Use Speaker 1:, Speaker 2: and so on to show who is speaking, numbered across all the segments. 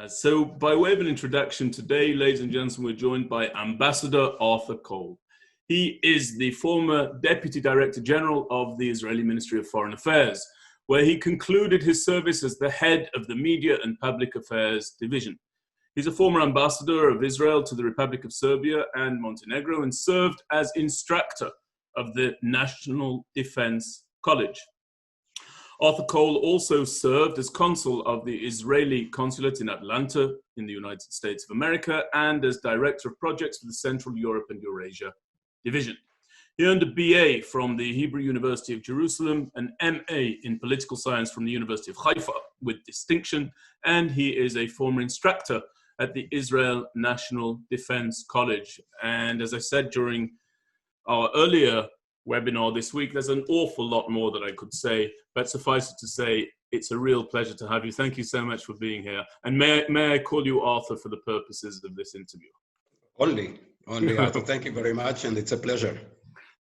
Speaker 1: So by way of an introduction, today, ladies and gentlemen, we're joined by Ambassador Arthur Koll. He is the former Deputy Director General of the Israeli Ministry of Foreign Affairs, where he concluded his service as the head of the Media and Public Affairs Division. He's a former ambassador of Israel to the Republic of Serbia and Montenegro and served as instructor of the National Defense College. Arthur Koll also served as consul of the Israeli consulate in Atlanta in the United States of America and as director of projects for the Central Europe and Eurasia Division. He earned a BA from the Hebrew University of Jerusalem, an MA in political science from the University of Haifa with distinction, and he is a former instructor at the Israel National Defense College. And as I said during our earlier webinar this week, there's an awful lot more that I could say, but suffice it to say, it's a real pleasure to have you. Thank you so much for being here. And may I call you Arthur for the purposes of this interview?
Speaker 2: Only Arthur. Thank you very much, and it's a pleasure.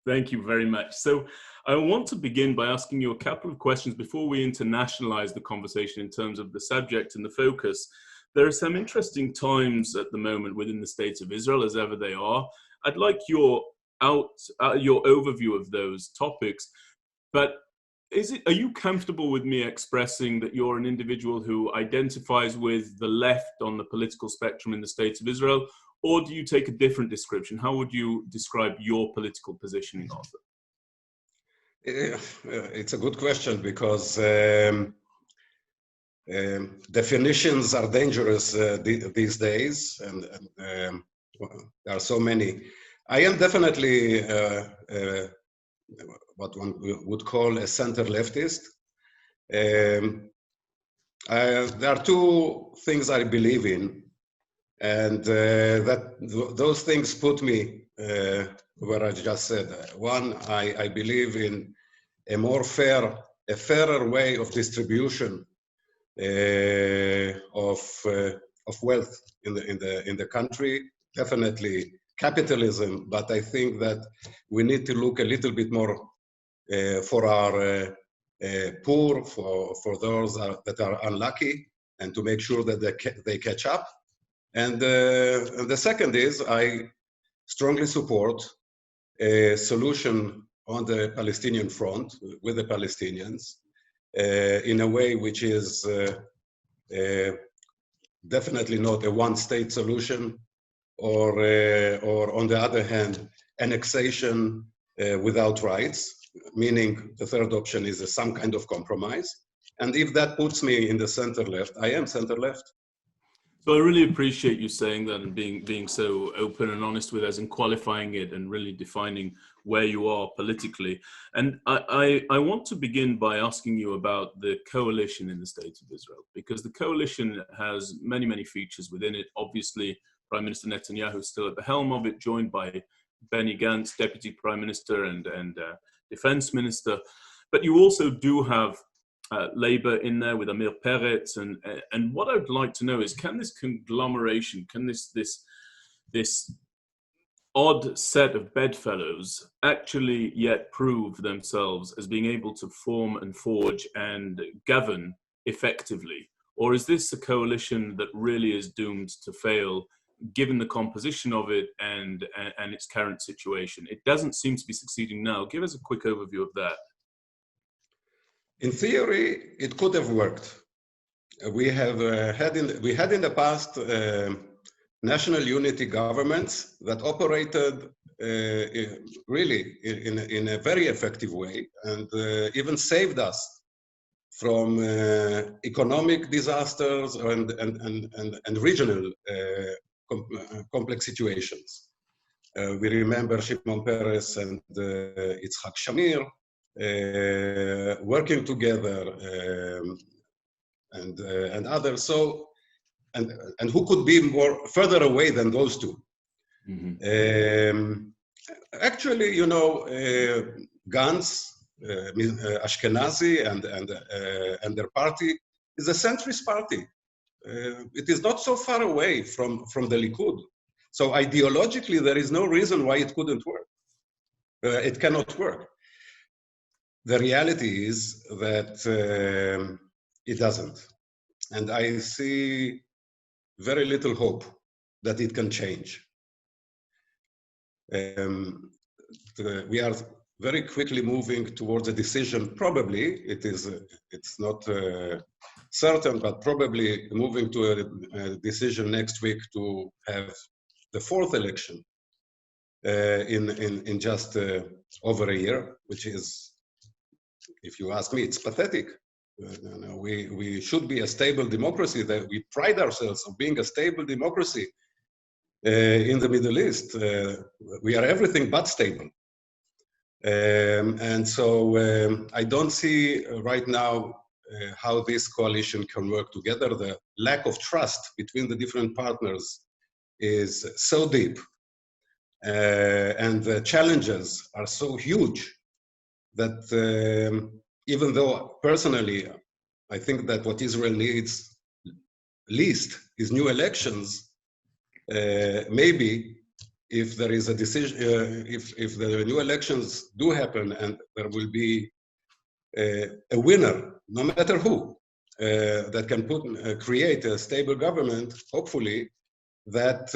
Speaker 1: Thank you very much. So I want to begin by asking you a couple of questions before we internationalize the conversation in terms of the subject and the focus. There are some interesting times at the moment within the State of Israel, as ever they are. I'd like your overview of those topics, but are you comfortable with me expressing that you're an individual who identifies with the left on the political spectrum in the State of Israel, or do you take a different description? How would you describe your political positioning, Arthur?
Speaker 2: It's a good question because definitions are dangerous these days, and there are so many. I am definitely what one would call a center leftist. There are two things I believe in, and those things put me where I just said. One, I believe in a fairer way of distribution of wealth in the country. Definitely capitalism, but I think that we need to look a little bit more for our poor, for those that are unlucky, and to make sure that they catch up. And the second is I strongly support a solution on the Palestinian front with the Palestinians in a way which is definitely not a one-state solution, or on the other hand, annexation without rights, meaning the third option is some kind of compromise. And if that puts me in the center left, I am center left.
Speaker 1: So I really appreciate you saying that and being so open and honest with us and qualifying it and really defining where you are politically. And I want to begin by asking you about the coalition in the State of Israel, because the coalition has many, many features within it. Obviously, Prime Minister Netanyahu is still at the helm of it, joined by Benny Gantz, Deputy Prime Minister and Defense Minister. But you also do have Labour in there with Amir Peretz, and what I'd like to know is, can this conglomeration, can this odd set of bedfellows actually yet prove themselves as being able to form and forge and govern effectively? Or is this a coalition that really is doomed to fail, given the composition of it and its current situation? It doesn't seem to be succeeding now. Give us a quick overview of that.
Speaker 2: In theory, it could have worked. We have had in the past national unity governments that operated really in a very effective way, and even saved us from economic disasters and regional complex situations. We remember Shimon Peres and Yitzhak Shamir working together, and others. So, and who could be further away than those two? Mm-hmm. Actually, you know, Gantz, Ashkenazi, and their party is a centrist party. It is not so far away from the Likud. So ideologically, there is no reason why it couldn't work. It cannot work. The reality is that it doesn't. And I see very little hope that it can change. We are very quickly moving towards a decision. Probably it's not certain, but probably moving to a decision next week to have the fourth election in just over a year, which is, if you ask me, it's pathetic. We should be a stable democracy. That we pride ourselves on being a stable democracy in the Middle East. We are everything but stable. And so I don't see right now how this coalition can work together. The lack of trust between the different partners is so deep, and the challenges are so huge that even though personally I think that what Israel needs least is new elections, maybe if there is a decision, if the new elections do happen and there will be a winner, no matter who, that can create a stable government, hopefully, that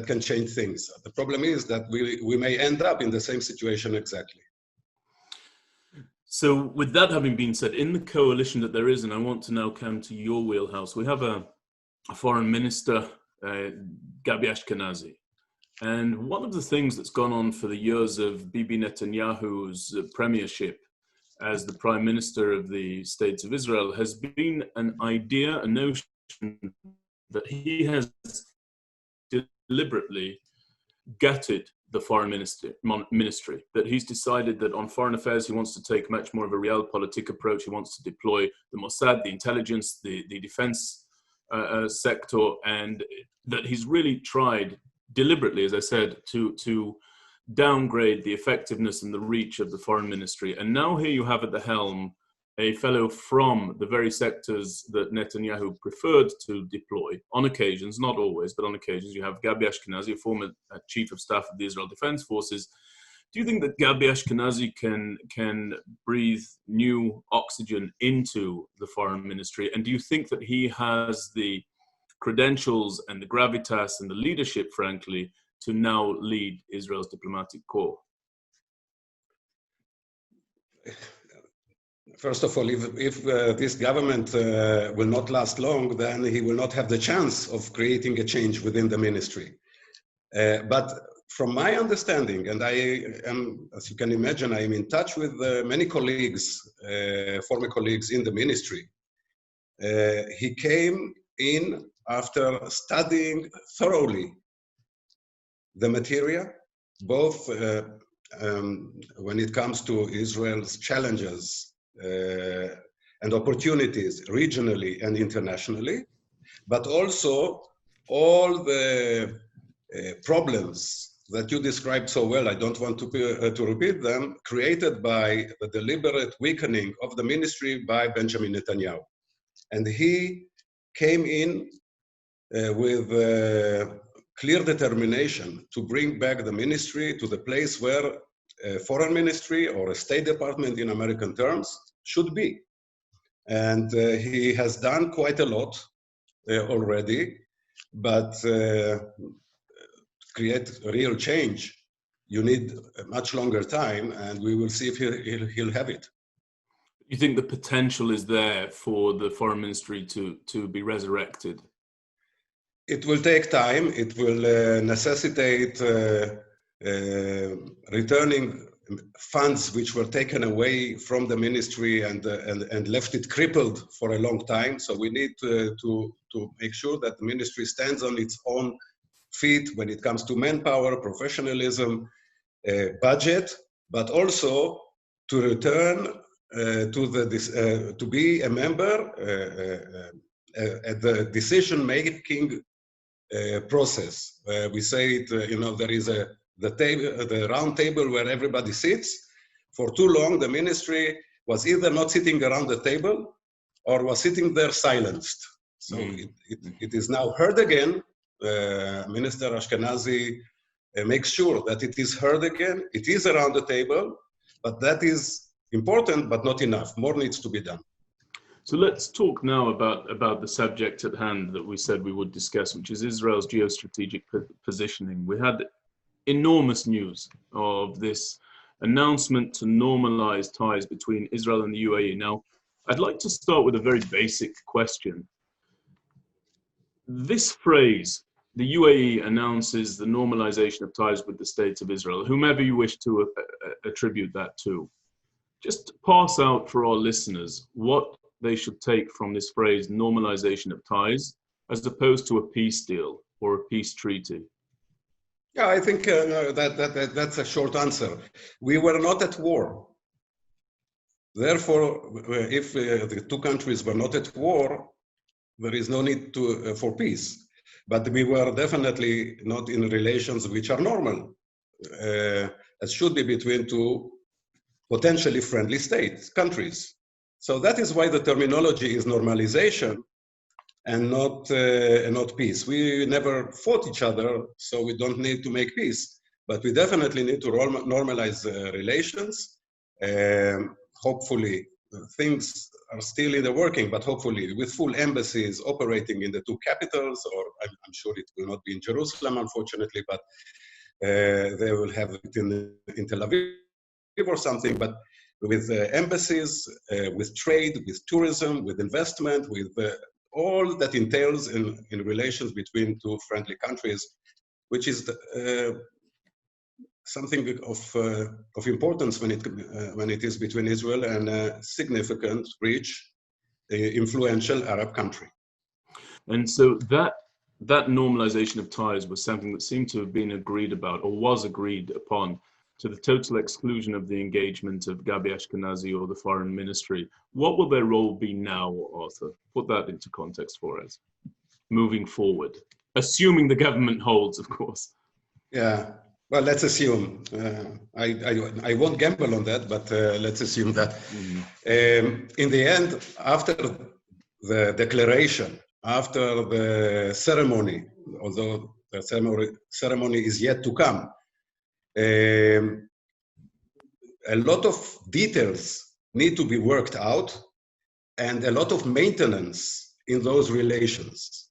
Speaker 2: can change things. The problem is that we may end up in the same situation exactly.
Speaker 1: So with that having been said, in the coalition that there is, and I want to now come to your wheelhouse, we have a foreign minister, Gabi Ashkenazi. And one of the things that's gone on for the years of Bibi Netanyahu's premiership as the prime minister of the States of Israel has been an idea, a notion that he has deliberately gutted the foreign ministry, that he's decided that on foreign affairs he wants to take much more of a realpolitik approach. He wants to deploy the Mossad, the intelligence, the defense sector, and that he's really tried deliberately, as I said, to downgrade the effectiveness and the reach of the foreign ministry. And now here you have at the helm a fellow from the very sectors that Netanyahu preferred to deploy on occasions, not always, but on occasions. You have Gabi Ashkenazi, a former chief of staff of the Israel Defense Forces. Do you think that Gabi Ashkenazi can breathe new oxygen into the foreign ministry? And do you think that he has the credentials and the gravitas and the leadership, frankly, to now lead Israel's diplomatic corps?
Speaker 2: First of all, if this government will not last long, then he will not have the chance of creating a change within the ministry. But from my understanding, and I am, as you can imagine, I am in touch with many colleagues, former colleagues in the ministry. He came in after studying thoroughly the material, both when it comes to Israel's challenges and opportunities regionally and internationally, but also all the problems that you described so well, I don't want to repeat them, created by the deliberate weakening of the ministry by Benjamin Netanyahu. And he came in with clear determination to bring back the ministry to the place where a foreign ministry or a State Department in American terms should be. And he has done quite a lot already, but create real change, you need a much longer time, and we will see if he'll have it.
Speaker 1: You think the potential is there for the foreign ministry to be resurrected?
Speaker 2: It will take time. It will necessitate returning funds which were taken away from the ministry and left it crippled for a long time. So we need to make sure that the ministry stands on its own feet when it comes to manpower, professionalism, budget, but also to return to be a member at the decision-making process. We say it, there is the round table where everybody sits. For too long, the ministry was either not sitting around the table or was sitting there silenced. So it is now heard again. Minister Ashkenazi makes sure that it is heard again. It is around the table, but that is important, but not enough. More needs to be done.
Speaker 1: So let's talk now about the subject at hand that we said we would discuss, which is Israel's geostrategic positioning. We had enormous news of this announcement to normalize ties between Israel and the UAE. Now, I'd like to start with a very basic question. This phrase, the UAE announces the normalization of ties with the State of Israel, whomever you wish to attribute that to. Just pass out for our listeners what they should take from this phrase, normalization of ties, as opposed to a peace deal or a peace treaty.
Speaker 2: Yeah, I think that's a short answer. We were not at war. Therefore, if the two countries were not at war, there is no need for peace. But we were definitely not in relations which are normal, as should be between two potentially friendly countries. So that is why the terminology is normalization and not peace. We never fought each other, so we don't need to make peace. But we definitely need to normalize relations. Hopefully, things are still in the working, but hopefully with full embassies operating in the two capitals, or I'm sure it will not be in Jerusalem, unfortunately, but they will have it in Tel Aviv or something, but with embassies, with trade, with tourism, with investment, with all that entails in relations between two friendly countries, which is something of importance when it is between Israel and a significant, rich, influential Arab country.
Speaker 1: And so that normalization of ties was something that seemed to have been agreed about, or was agreed upon, to the total exclusion of the engagement of Gabi Ashkenazi or the foreign ministry. What will their role be now, Arthur? Put that into context for us, moving forward, assuming the government holds, of course.
Speaker 2: Yeah, well, let's assume. I won't gamble on that, but let's assume that. In the end, after the declaration, after the ceremony, although the ceremony is yet to come, a lot of details need to be worked out and a lot of maintenance in those relations.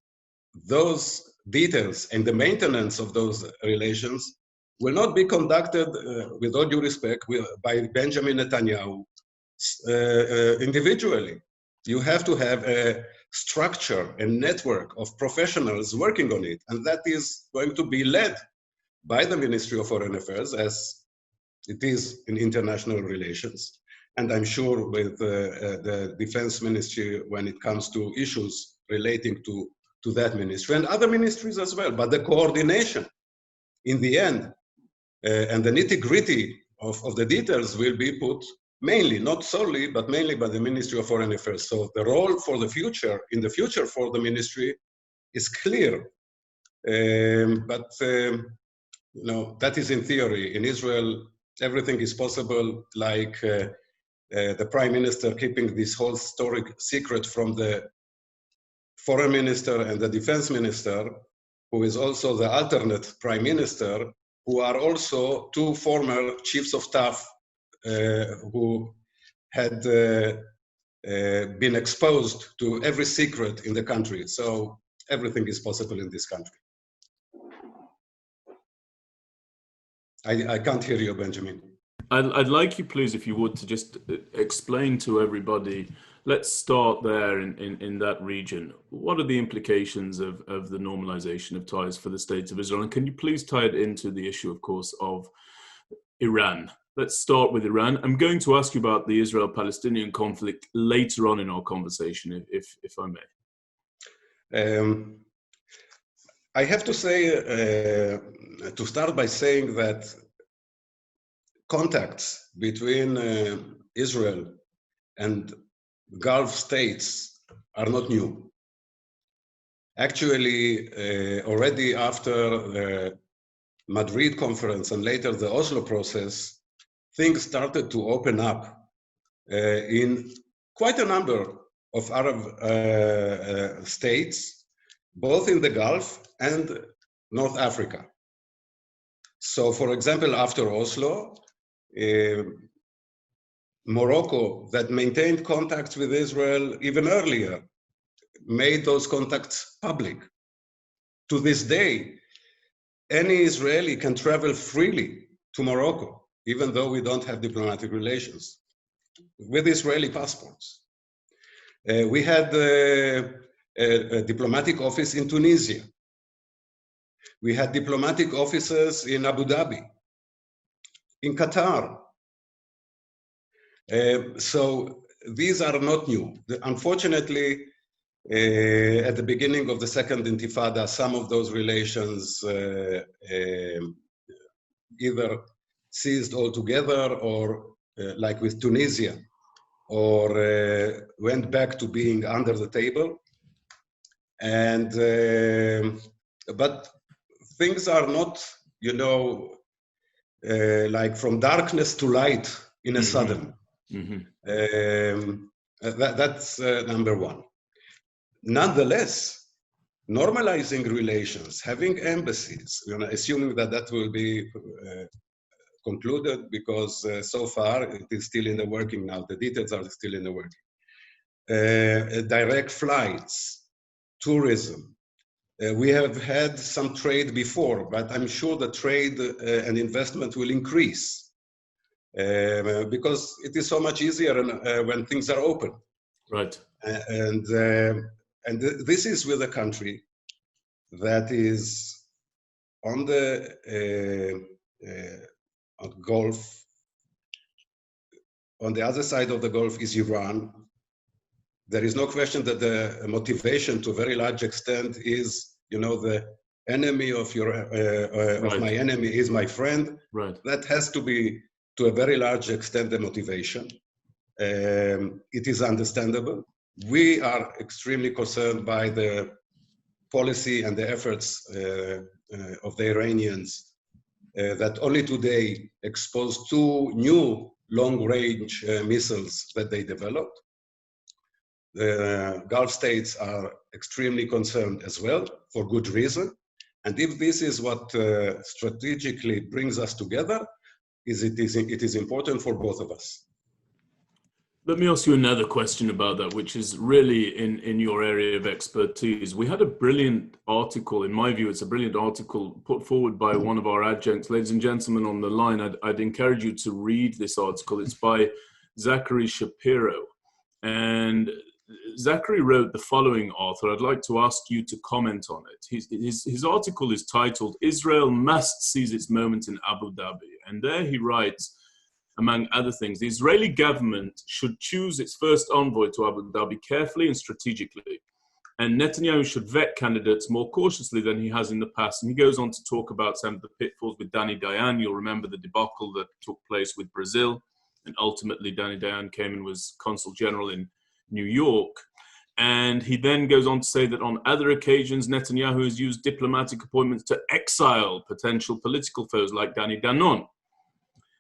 Speaker 2: Those details and the maintenance of those relations will not be conducted, with all due respect, by Benjamin Netanyahu individually. You have to have a structure, a network of professionals working on it, and that is going to be led by the Ministry of Foreign Affairs, as it is in international relations. And I'm sure with the Defense Ministry when it comes to issues relating to that ministry and other ministries as well. But the coordination in the end and the nitty-gritty of the details will be put mainly, not solely, but mainly by the Ministry of Foreign Affairs. So the role for the future, in the future for the ministry is clear. But you know, that is in theory. In Israel, everything is possible, like the prime minister keeping this whole story secret from the foreign minister and the defense minister, who is also the alternate prime minister, who are also two former chiefs of staff who had been exposed to every secret in the country. So everything is possible in this country. I can't hear you, Benjamin.
Speaker 1: I'd like you, please, if you would, to just explain to everybody, let's start there in that region. What are the implications of the normalization of ties for the State of Israel? And can you please tie it into the issue, of course, of Iran? Let's start with Iran. I'm going to ask you about the Israel-Palestinian conflict later on in our conversation, if I may.
Speaker 2: I have to say, to start by saying that contacts between Israel and Gulf states are not new. Actually, already after the Madrid conference and later the Oslo process, things started to open up in quite a number of Arab states, both in the Gulf and North Africa. So, for example, after Oslo, Morocco, that maintained contacts with Israel even earlier, made those contacts public. To this day, any Israeli can travel freely to Morocco, even though we don't have diplomatic relations, with Israeli passports. We had a diplomatic office in Tunisia. We had diplomatic offices in Abu Dhabi, in Qatar. So these are not new. Unfortunately, at the beginning of the second intifada, some of those relations either ceased altogether or, like with Tunisia, or went back to being under the table. And, but things are not, you know, like from darkness to light in a sudden. That's number one. Nonetheless, normalizing relations, having embassies, you know, assuming that that will be concluded, because so far it is still in the working now. The details are still in the working. Direct flights, tourism. We have had some trade before, but I'm sure the trade and investment will increase because it is so much easier when things are open.
Speaker 1: Right.
Speaker 2: And this is with a country that is on the Gulf. On the other side of the Gulf is Iran. There is no question that the motivation, to a very large extent, is, you know, the enemy of your of my enemy is my friend.
Speaker 1: Right.
Speaker 2: That has to be, to a very large extent, the motivation. It is understandable. We are extremely concerned by the policy and the efforts of the Iranians that only today exposed 2 new long-range missiles that they developed. The Gulf states are extremely concerned as well, for good reason. And if this is what strategically brings us together, it is important for both of us.
Speaker 1: Let me ask you another question about that, which is really in your area of expertise. We had a brilliant article, in my view, it's a brilliant article put forward by one of our adjuncts. Ladies and gentlemen on the line, I'd encourage you to read this article. It's by Zachary Shapiro. And Zachary wrote the following, Arthur. I'd like to ask you to comment on it. His article is titled, "Israel Must Seize Its Moment in Abu Dhabi." And there he writes, among other things, the Israeli government should choose its first envoy to Abu Dhabi carefully and strategically. And Netanyahu should vet candidates more cautiously than he has in the past. And he goes on to talk about some of the pitfalls with Danny Dayan. You'll remember the debacle that took place with Brazil. And ultimately, Danny Dayan came and was consul general in New York. And he then goes on to say that on other occasions, Netanyahu has used diplomatic appointments to exile potential political foes like Danny Danon.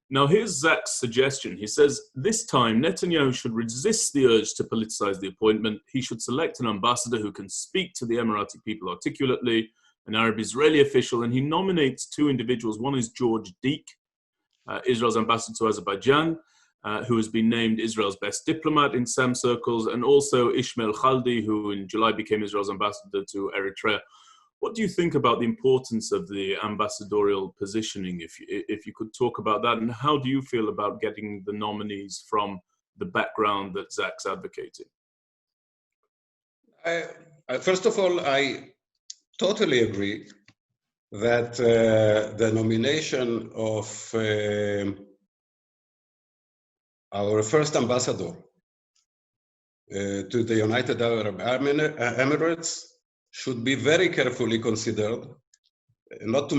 Speaker 1: Now, here's Zach's suggestion. He says, this time, Netanyahu should resist the urge to politicize the appointment. He should select an ambassador who can speak to the Emirati people articulately, an Arab-Israeli official, and he nominates 2 individuals. One is George Deek, Israel's ambassador to Azerbaijan, who has been named Israel's best diplomat in some circles, and also Ishmael Khaldi, who in July became Israel's ambassador to Eritrea. What do you think about the importance of the ambassadorial positioning, if you could talk about that, and how do you feel about getting the nominees from the background that Zach's advocating?
Speaker 2: First of all, I totally agree that the nomination of our first ambassador to the United Arab Emirates should be very carefully considered, not to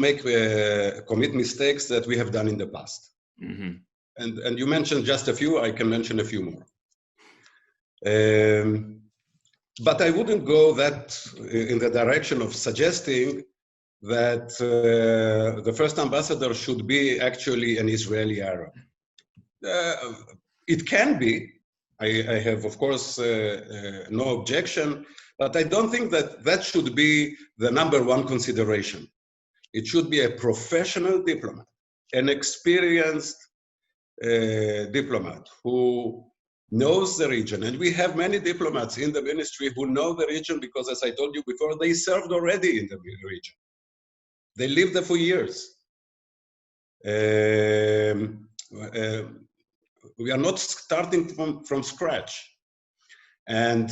Speaker 2: commit mistakes that we have done in the past. Mm-hmm. And you mentioned just a few, I can mention a few more. But I wouldn't go that in the direction of suggesting that the first ambassador should be actually an Israeli Arab. It can be. I have, of course, no objection, but I don't think that that should be the #1 consideration. It should be a professional diplomat, an experienced diplomat who knows the region, and we have many diplomats in the ministry who know the region because, as I told you before, they served already in the region. They lived there for years. We are not starting from scratch. And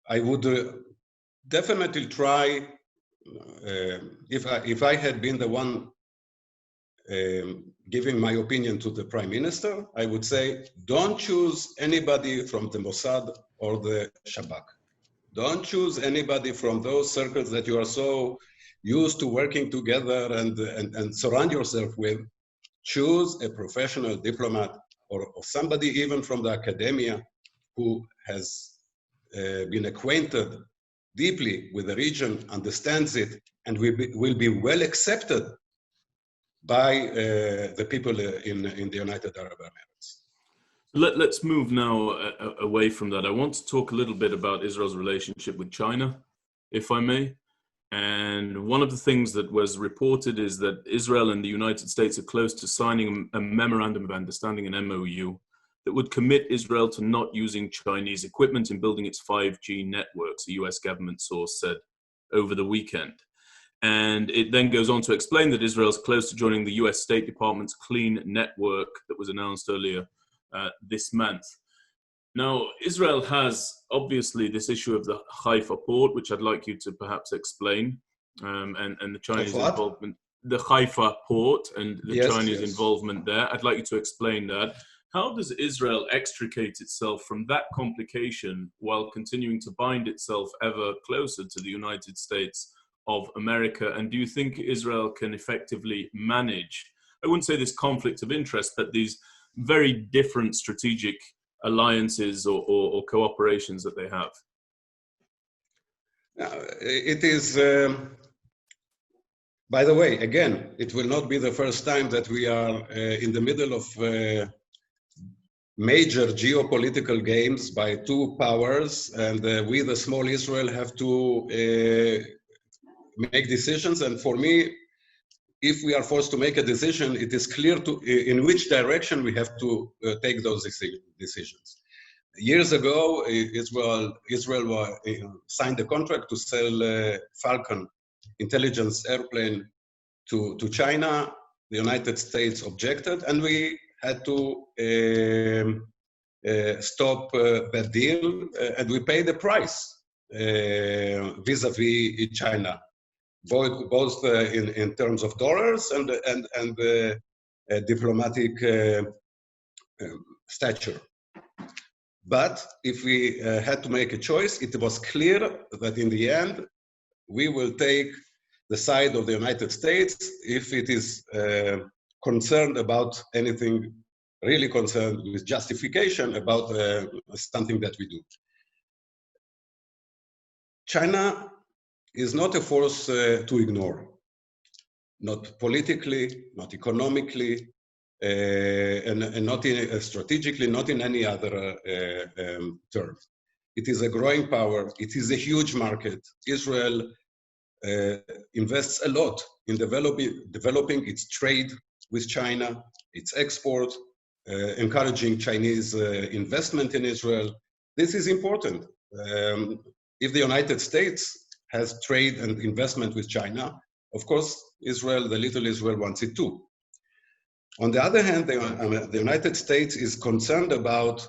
Speaker 2: I would definitely try, if I had been the one giving my opinion to the Prime Minister, I would say, don't choose anybody from the Mossad or the Shabak. Don't choose anybody from those circles that you are so used to working together and surround yourself with. Choose a professional diplomat or somebody even from the academia who has been acquainted deeply with the region, understands it, and will be well accepted by the people in the United Arab Emirates.
Speaker 1: Let's move now away from that. I want to talk a little bit about Israel's relationship with China, if I may. And one of the things that was reported is that Israel and the United States are close to signing a memorandum of understanding, an MOU, that would commit Israel to not using Chinese equipment in building its 5G networks, a US government source said over the weekend. And it then goes on to explain that Israel is close to joining the US State Department's Clean Network that was announced earlier this month. Now, Israel has obviously this issue of the Haifa port, which I'd like you to perhaps explain, and the Chinese involvement. The Haifa port and the Chinese involvement there. I'd like you to explain that. How does Israel extricate itself from that complication while continuing to bind itself ever closer to the United States of America? And do you think Israel can effectively manage, I wouldn't say this conflict of interest, but these very different strategic alliances or cooperations that they have?
Speaker 2: It is, by the way, again, it will not be the first time that we are in the middle of major geopolitical games by two powers, and we, the small Israel, have to make decisions. And for me, if we are forced to make a decision, it is clear in which direction we have to take those decisions. Years ago, Israel signed a contract to sell Falcon intelligence airplane to China. The United States objected, and we had to stop that deal, and we paid the price vis-a-vis China, both in terms of dollars and diplomatic stature. But if we had to make a choice, it was clear that in the end, we will take the side of the United States if it is concerned about anything, really concerned with justification about something that we do. China is not a force to ignore, not politically, not economically, and not strategically, not in any other term. It is a growing power. It is a huge market. Israel invests a lot in developing its trade with China, its export, encouraging Chinese investment in Israel. This is important. If the United States has trade and investment with China, of course, Israel, the little Israel, wants it too. On the other hand, the United States is concerned about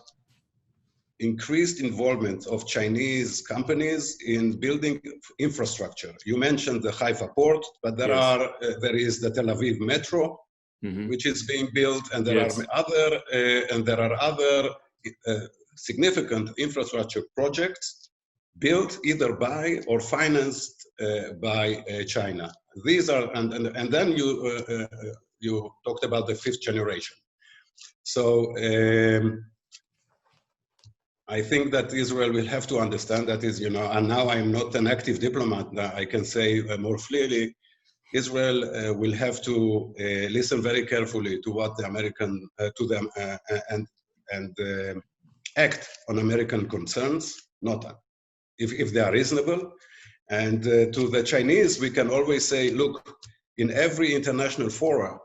Speaker 2: increased involvement of Chinese companies in building infrastructure. You mentioned the Haifa port, but there is the Tel Aviv metro, which is being built, and there are other significant infrastructure projects built either by or financed by China. These are, and then you talked about the fifth generation. So I think that Israel will have to understand that is, and now I'm not an active diplomat, I can say more clearly, Israel will have to listen very carefully to what the American, to them, and act on American concerns, not if they are reasonable. And to the Chinese, we can always say, look, in every international forum,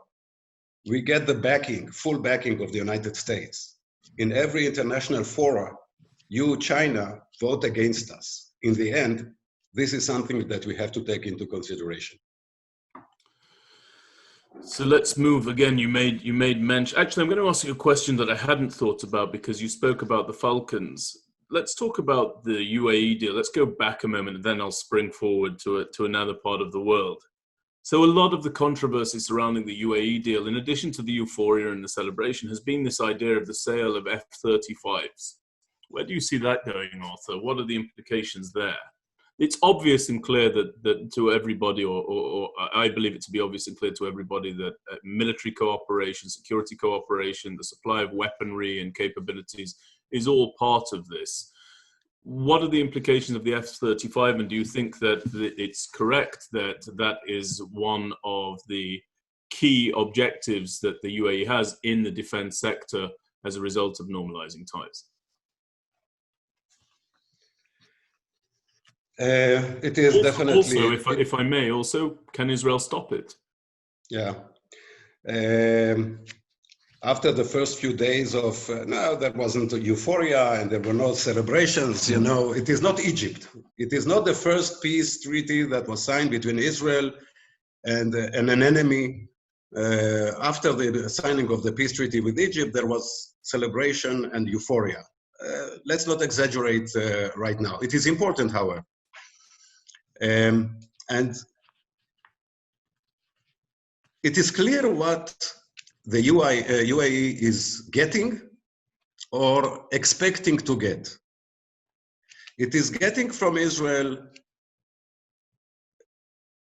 Speaker 2: we get the backing, full backing of the United States. In every international forum, you, China, vote against us. In the end, this is something that we have to take into consideration.
Speaker 1: So let's move again. You made mention. Actually, I'm going to ask you a question that I hadn't thought about because you spoke about the Falcons. Let's talk about the UAE deal. Let's go back a moment, and then I'll spring forward to another part of the world. So a lot of the controversy surrounding the UAE deal, in addition to the euphoria and the celebration, has been this idea of the sale of F-35s. Where do you see that going, Arthur? What are the implications there? It's obvious and clear that to everybody, or I believe it to be obvious and clear to everybody, that military cooperation, security cooperation, the supply of weaponry and capabilities is all part of this. What are the implications of the F-35, and do you think that it's correct that that is one of the key objectives that the UAE has in the defense sector as a result of normalizing ties?
Speaker 2: It is also, definitely...
Speaker 1: Also, if I may, also, can Israel stop it?
Speaker 2: Yeah. After the first few days of, no, there wasn't a euphoria and there were no celebrations, you know, it is not Egypt. It is not the first peace treaty that was signed between Israel and an enemy. After the signing of the peace treaty with Egypt, there was celebration and euphoria. Let's not exaggerate right now. It is important, however. And it is clear what the UAE is getting or expecting to get. It is getting from Israel,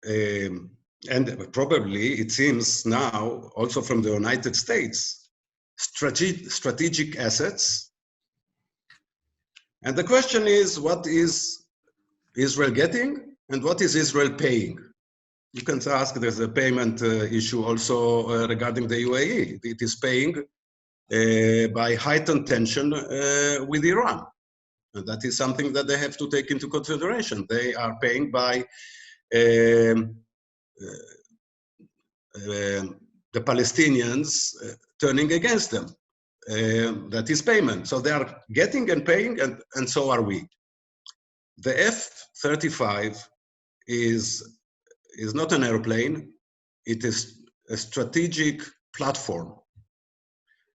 Speaker 2: and probably it seems now also from the United States, strategic assets. And the question is, what is Israel getting and what is Israel paying? You can ask, there's a payment issue also regarding the UAE. It is paying by heightened tension with Iran. And that is something that they have to take into consideration. They are paying by the Palestinians turning against them. That is payment. So they are getting and paying, and so are we. The F-35 is not an airplane. It is a strategic platform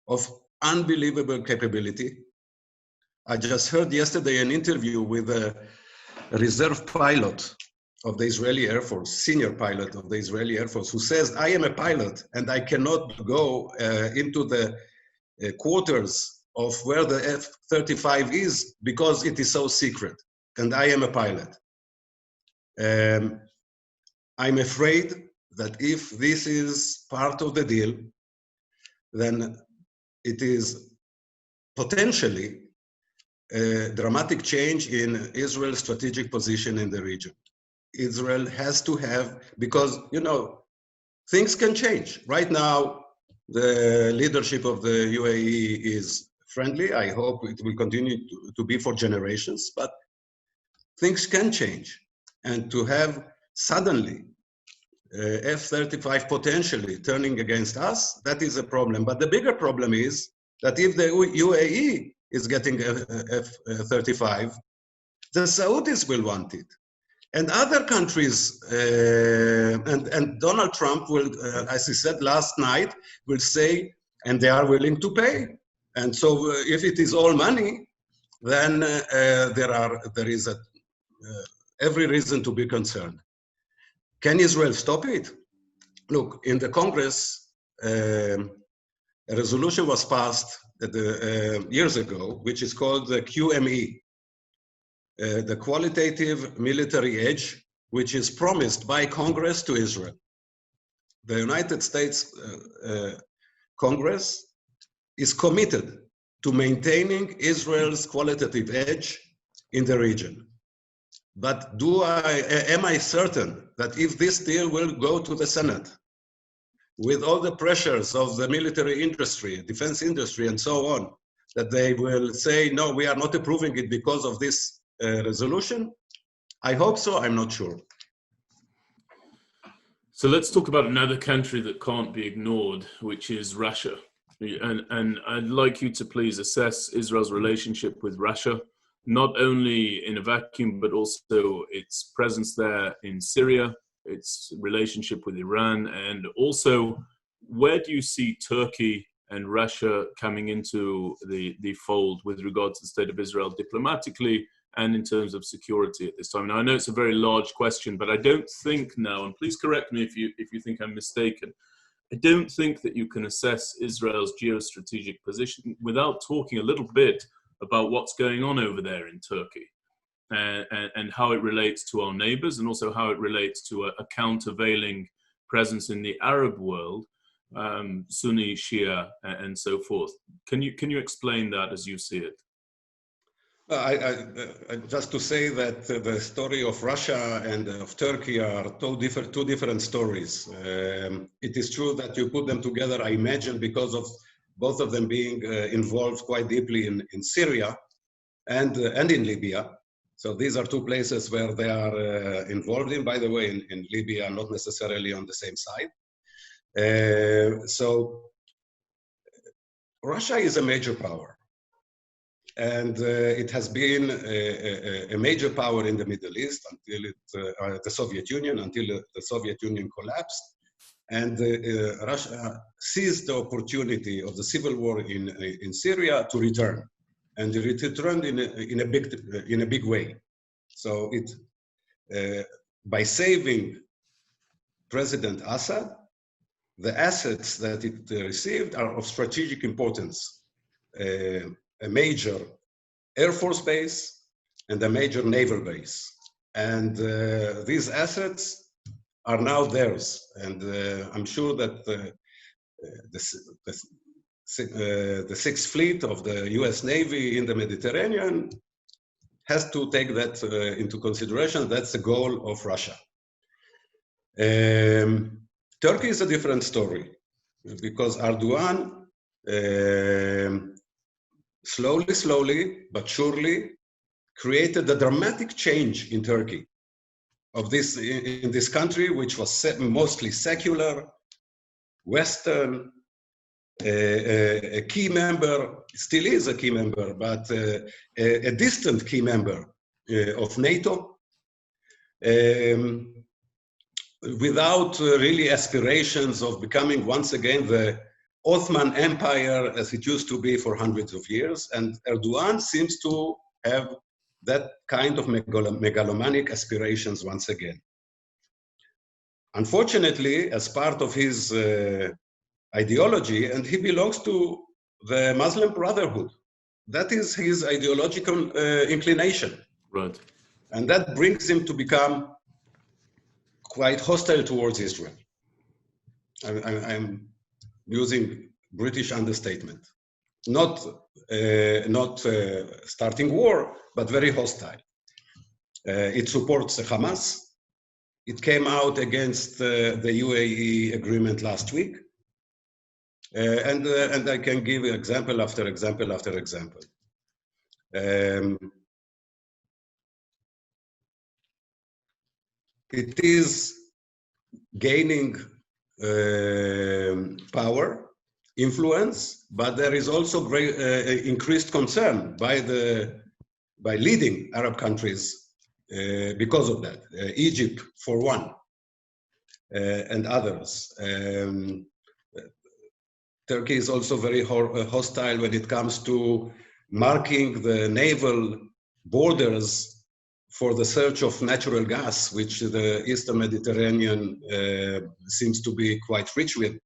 Speaker 2: of unbelievable capability. I just heard yesterday an interview with a reserve pilot of the Israeli Air Force, senior pilot of the Israeli Air Force, who says, I am a pilot and I cannot go into the quarters of where the F-35 is because it is so secret, and I am a pilot. I'm afraid that if this is part of the deal, then it is potentially a dramatic change in Israel's strategic position in the region. Israel has to have, because, you know, things can change. Right now, the leadership of the UAE is friendly. I hope it will continue to be for generations, but things can change. And to have suddenly F-35 potentially turning against us, that is a problem. But the bigger problem is that if the UAE is getting F-35, the Saudis will want it. And other countries, and Donald Trump will, as he said last night, will say, and they are willing to pay. And so if it is all money, then there is every reason to be concerned. Can Israel stop it? Look, in the Congress, a resolution was passed years ago, which is called the QME, the Qualitative Military Edge, which is promised by Congress to Israel. The United States Congress is committed to maintaining Israel's qualitative edge in the region. But am I certain that if this deal will go to the Senate, with all the pressures of the military industry, defense industry, and so on, that they will say, no, we are not approving it because of this resolution? I hope so, I'm not sure.
Speaker 1: So let's talk about another country that can't be ignored, which is Russia. And I'd like you to please assess Israel's relationship with Russia, not only in a vacuum, but also its presence there in Syria, its relationship with Iran, and also where do you see Turkey and Russia coming into the fold with regard to the state of Israel diplomatically and in terms of security at this time? Now, I know it's a very large question, but I don't think now, and please correct me if you think I'm mistaken, I don't think that you can assess Israel's geostrategic position without talking a little bit about what's going on over there in Turkey and how it relates to our neighbors and also how it relates to a countervailing presence in the Arab world, Sunni, Shia, and so forth. Can you explain that as you see it?
Speaker 2: Just to say that the story of Russia and of Turkey are two different stories. It is true that you put them together, I imagine, because of both of them being involved quite deeply in Syria and in Libya. So these are two places where they are involved in, by the way, in Libya, not necessarily on the same side. So Russia is a major power. And it has been a major power in the Middle East until the Soviet Union, until the Soviet Union collapsed. And Russia seized the opportunity of the civil war in Syria to return. And it returned in a big way. So by saving President Assad, the assets that it received are of strategic importance. A major Air Force base and a major naval base. And these assets are now theirs. And I'm sure that the Sixth Fleet of the US Navy in the Mediterranean has to take that into consideration. That's the goal of Russia. Turkey is a different story because Erdogan slowly, but surely created a dramatic change in Turkey in this country, which was mostly secular, Western, a key member, still is a key member, but a distant key member of NATO, without really aspirations of becoming once again the Ottoman Empire as it used to be for hundreds of years. And Erdogan seems to have that kind of megalomaniac aspirations once again. Unfortunately, as part of his ideology, and he belongs to the Muslim Brotherhood, that is his ideological inclination.
Speaker 1: Right.
Speaker 2: And that brings him to become quite hostile towards Israel. I'm using British understatement. Not starting war, but very hostile. It supports Hamas. It came out against the UAE agreement last week. And I can give example after example after example. It is gaining power, influence, but there is also great, increased concern by leading Arab countries because of that. Egypt, for one, and others. Turkey is also very hostile when it comes to marking the naval borders for the search of natural gas, which the Eastern Mediterranean seems to be quite rich with.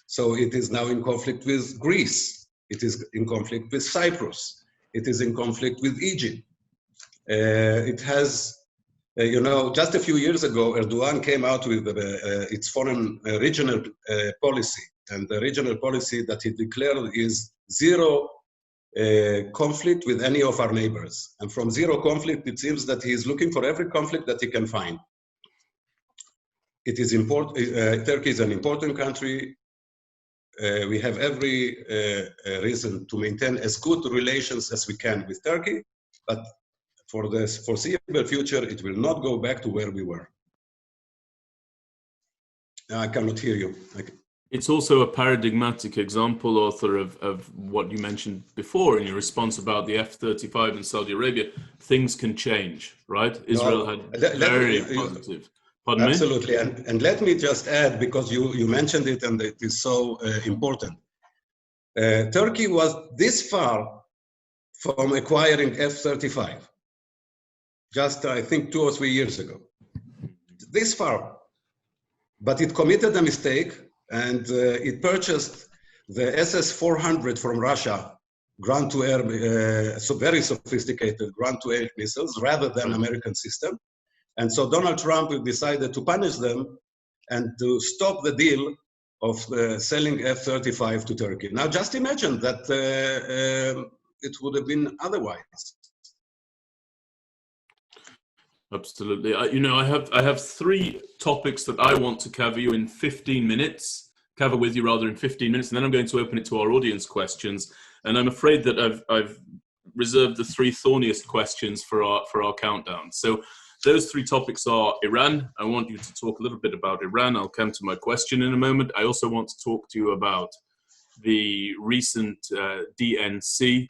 Speaker 2: So it is now in conflict with Greece. It is in conflict with Cyprus. It is in conflict with Egypt. It has, just a few years ago, Erdogan came out with its foreign regional policy. And the regional policy that he declared is zero conflict with any of our neighbors. And from zero conflict, it seems that he is looking for every conflict that he can find. It is important. Turkey is an important country. We have every reason to maintain as good relations as we can with Turkey, but for the foreseeable future, it will not go back to where we were. I cannot hear you.
Speaker 1: It's also a paradigmatic example, Arthur, of what you mentioned before in your response about the F-35 in Saudi Arabia. Things can change, right? Israel
Speaker 2: No,
Speaker 1: had very positive. Pardon me?
Speaker 2: Absolutely. And let me just add, because you mentioned it and it is so important. Turkey was this far from acquiring F-35, just I think 2 or 3 years ago. This far. But it committed a mistake and it purchased the SS-400 from Russia, ground-to-air, so very sophisticated ground-to-air missiles rather than American system. And so Donald Trump decided to punish them and to stop the deal of selling F-35 to Turkey. Now just imagine that it would have been otherwise.
Speaker 1: Absolutely. I have 3 topics that I want to cover you in 15 minutes. Cover with you rather in 15 minutes, and then I'm going to open it to our audience questions. And I'm afraid that I've reserved the 3 thorniest questions for our countdown. So those 3 topics are Iran. I want you to talk a little bit about Iran. I'll come to my question in a moment. I also want to talk to you about the recent DNC,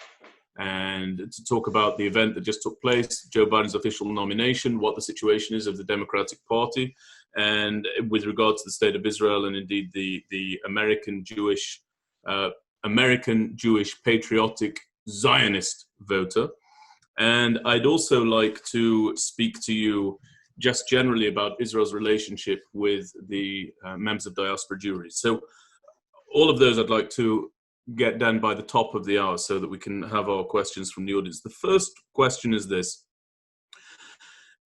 Speaker 1: and to talk about the event that just took place, Joe Biden's official nomination, what the situation is of the Democratic Party, and with regards to the state of Israel and indeed the American Jewish patriotic Zionist voter. And I'd also like to speak to you just generally about Israel's relationship with the members of diaspora Jewry. So all of those I'd like to get done by the top of the hour so that we can have our questions from the audience. The first question is this.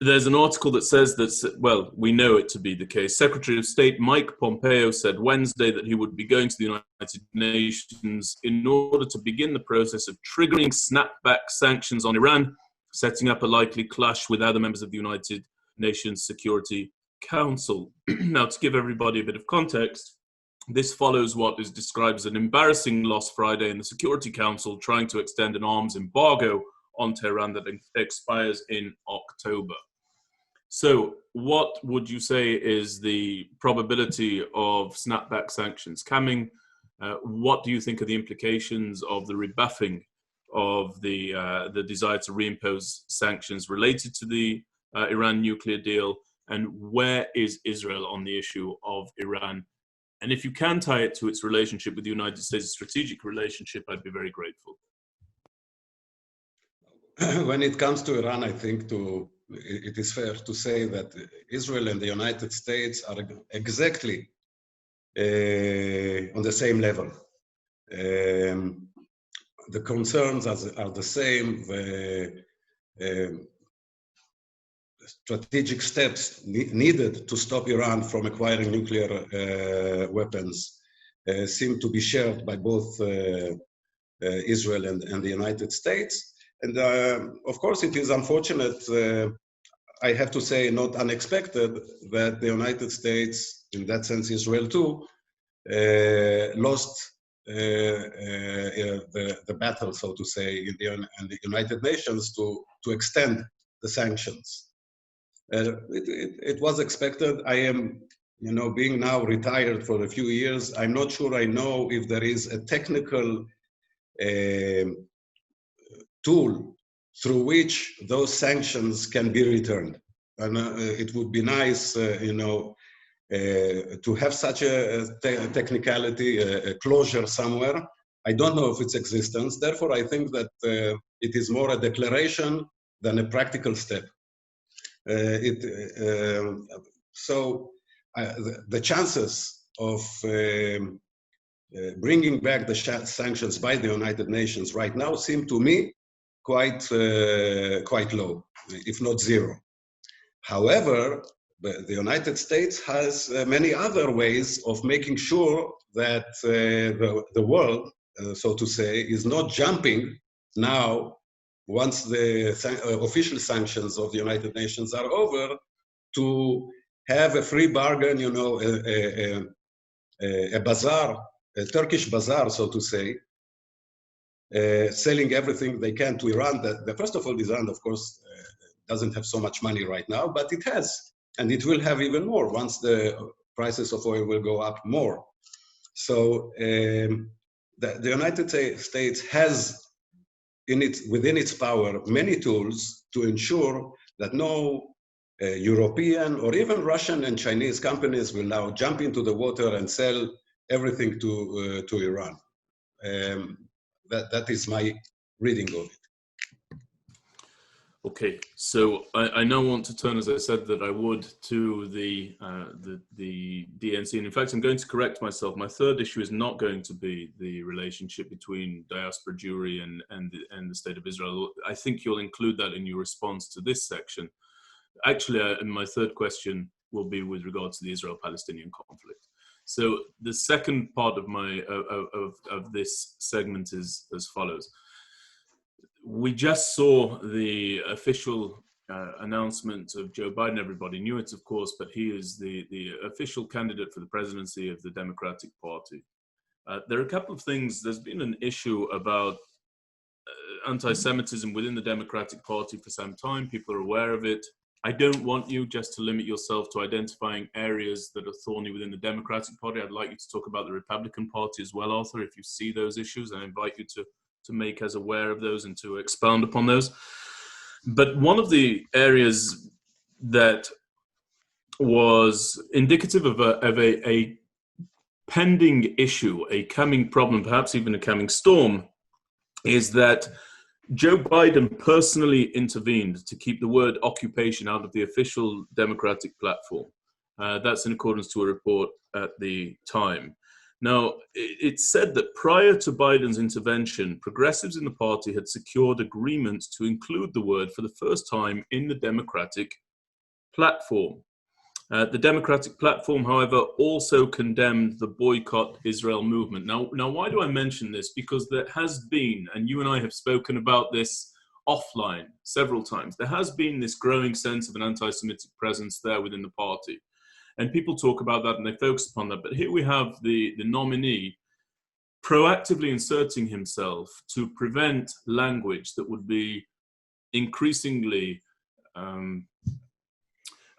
Speaker 1: There's an article that says that, well, we know it to be the case. Secretary of State Mike Pompeo said Wednesday that he would be going to the United Nations in order to begin the process of triggering snapback sanctions on Iran, setting up a likely clash with other members of the United Nations Security Council. Now, to give everybody a bit of context, this follows what is described as an embarrassing loss Friday in the Security Council, trying to extend an arms embargo on Tehran that expires in October. So what would you say is the probability of snapback sanctions coming? What do you think are the implications of the rebuffing of the desire to reimpose sanctions related to the Iran nuclear deal? And where is Israel on the issue of Iran? And if you can tie it to its relationship with the United States, strategic relationship, I'd be very grateful.
Speaker 2: When it comes to Iran, I think it is fair to say that Israel and the United States are exactly on the same level. The concerns are the same. The strategic steps needed to stop Iran from acquiring nuclear weapons seem to be shared by both Israel and the United States. And of course, it is unfortunate, I have to say not unexpected, that the United States, in that sense Israel too, lost the battle, so to say, in the United Nations to extend the sanctions. It was expected. I am, being now retired for a few years, I'm not sure I know if there is a technical tool through which those sanctions can be returned. And it would be nice, to have such a technicality, a closure somewhere. I don't know of its existence. Therefore, I think that it is more a declaration than a practical step. The chances of bringing back the sanctions by the United Nations right now seem to me quite low, if not zero. However, the United States has many other ways of making sure that the world, so to say, is not jumping now, once the official sanctions of the United Nations are over, to have a free bargain, a bazaar, a Turkish bazaar, so to say, selling everything they can to Iran. First of all, Iran, of course, doesn't have so much money right now, but it has, and it will have even more once the prices of oil will go up more. So the United States has within its power many tools to ensure that no European or even Russian and Chinese companies will now jump into the water and sell everything to Iran. That is my reading of it.
Speaker 1: Okay, so I now want to turn, as I said that I would, to the DNC, and in fact I'm going to correct myself. My third issue is not going to be the relationship between diaspora Jewry and the State of Israel. I think you'll include that in your response to this section. Actually, and my third question will be with regard to the Israel-Palestinian conflict. So the second part of my of this segment is as follows. We just saw the official announcement of Joe Biden. Everybody knew it, of course, but he is the official candidate for the presidency of the Democratic Party. There are a couple of things. There's been an issue about anti-Semitism within the Democratic Party for some time. People are aware of it. I don't want you just to limit yourself to identifying areas that are thorny within the Democratic Party. I'd like you to talk about the Republican Party as well, Arthur, if you see those issues. I invite you to make us aware of those and to expound upon those. But one of the areas that was indicative of a pending issue, a coming problem, perhaps even a coming storm, is that Joe Biden personally intervened to keep the word occupation out of the official Democratic platform. That's in accordance to a report at the time. Now, it's said that prior to Biden's intervention, progressives in the party had secured agreements to include the word for the first time in the Democratic platform. The Democratic platform, however, also condemned the boycott Israel movement. Now, why do I mention this? Because there has been, and you and I have spoken about this offline several times, there has been this growing sense of an anti-Semitic presence there within the party. And people talk about that and they focus upon that. But here we have the nominee proactively inserting himself to prevent language that would be increasingly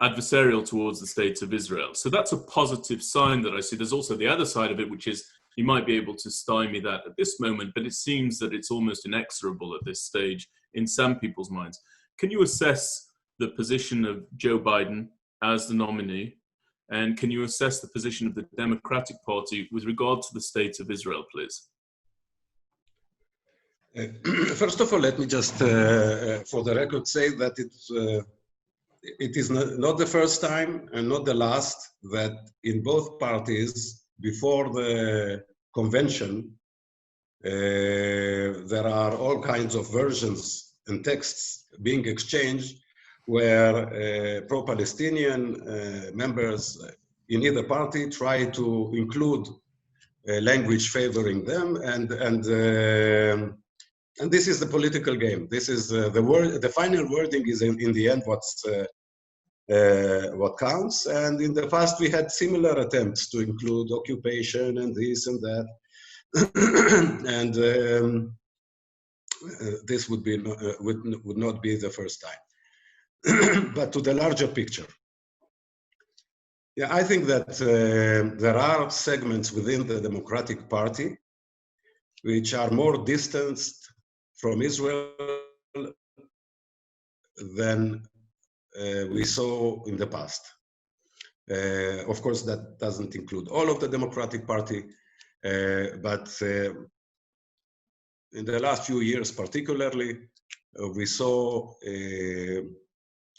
Speaker 1: adversarial towards the state of Israel. So that's a positive sign that I see. There's also the other side of it, which is you might be able to stymie that at this moment, but it seems that it's almost inexorable at this stage in some people's minds. Can you assess the position of Joe Biden as the nominee? And can you assess the position of the Democratic Party with regard to the state of Israel, please?
Speaker 2: First of all, let me just, for the record, say that it is not the first time and not the last that in both parties, before the convention, there are all kinds of versions and texts being exchanged where pro-Palestinian members in either party try to include language favoring them, and this is the political game. This is the final wording is in the end what counts. And in the past we had similar attempts to include occupation and this and that, and this would not be the first time. But to the larger picture, yeah, I think that there are segments within the Democratic Party which are more distanced from Israel than we saw in the past. Of course, that doesn't include all of the Democratic Party, but in the last few years particularly, we saw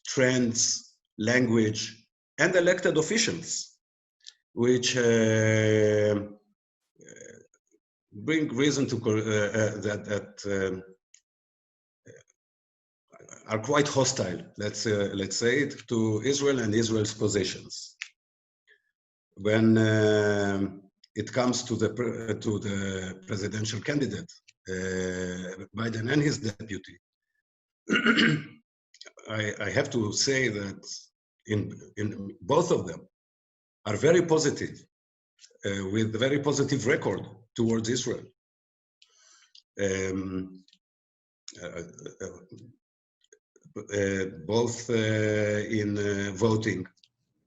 Speaker 2: trends, language, and elected officials, which bring reason to are quite hostile. Let's say it, to Israel and Israel's positions. When it comes to the presidential candidate, Biden and his deputy, I have to say that in both of them are very positive, with a very positive record towards Israel. Both in voting,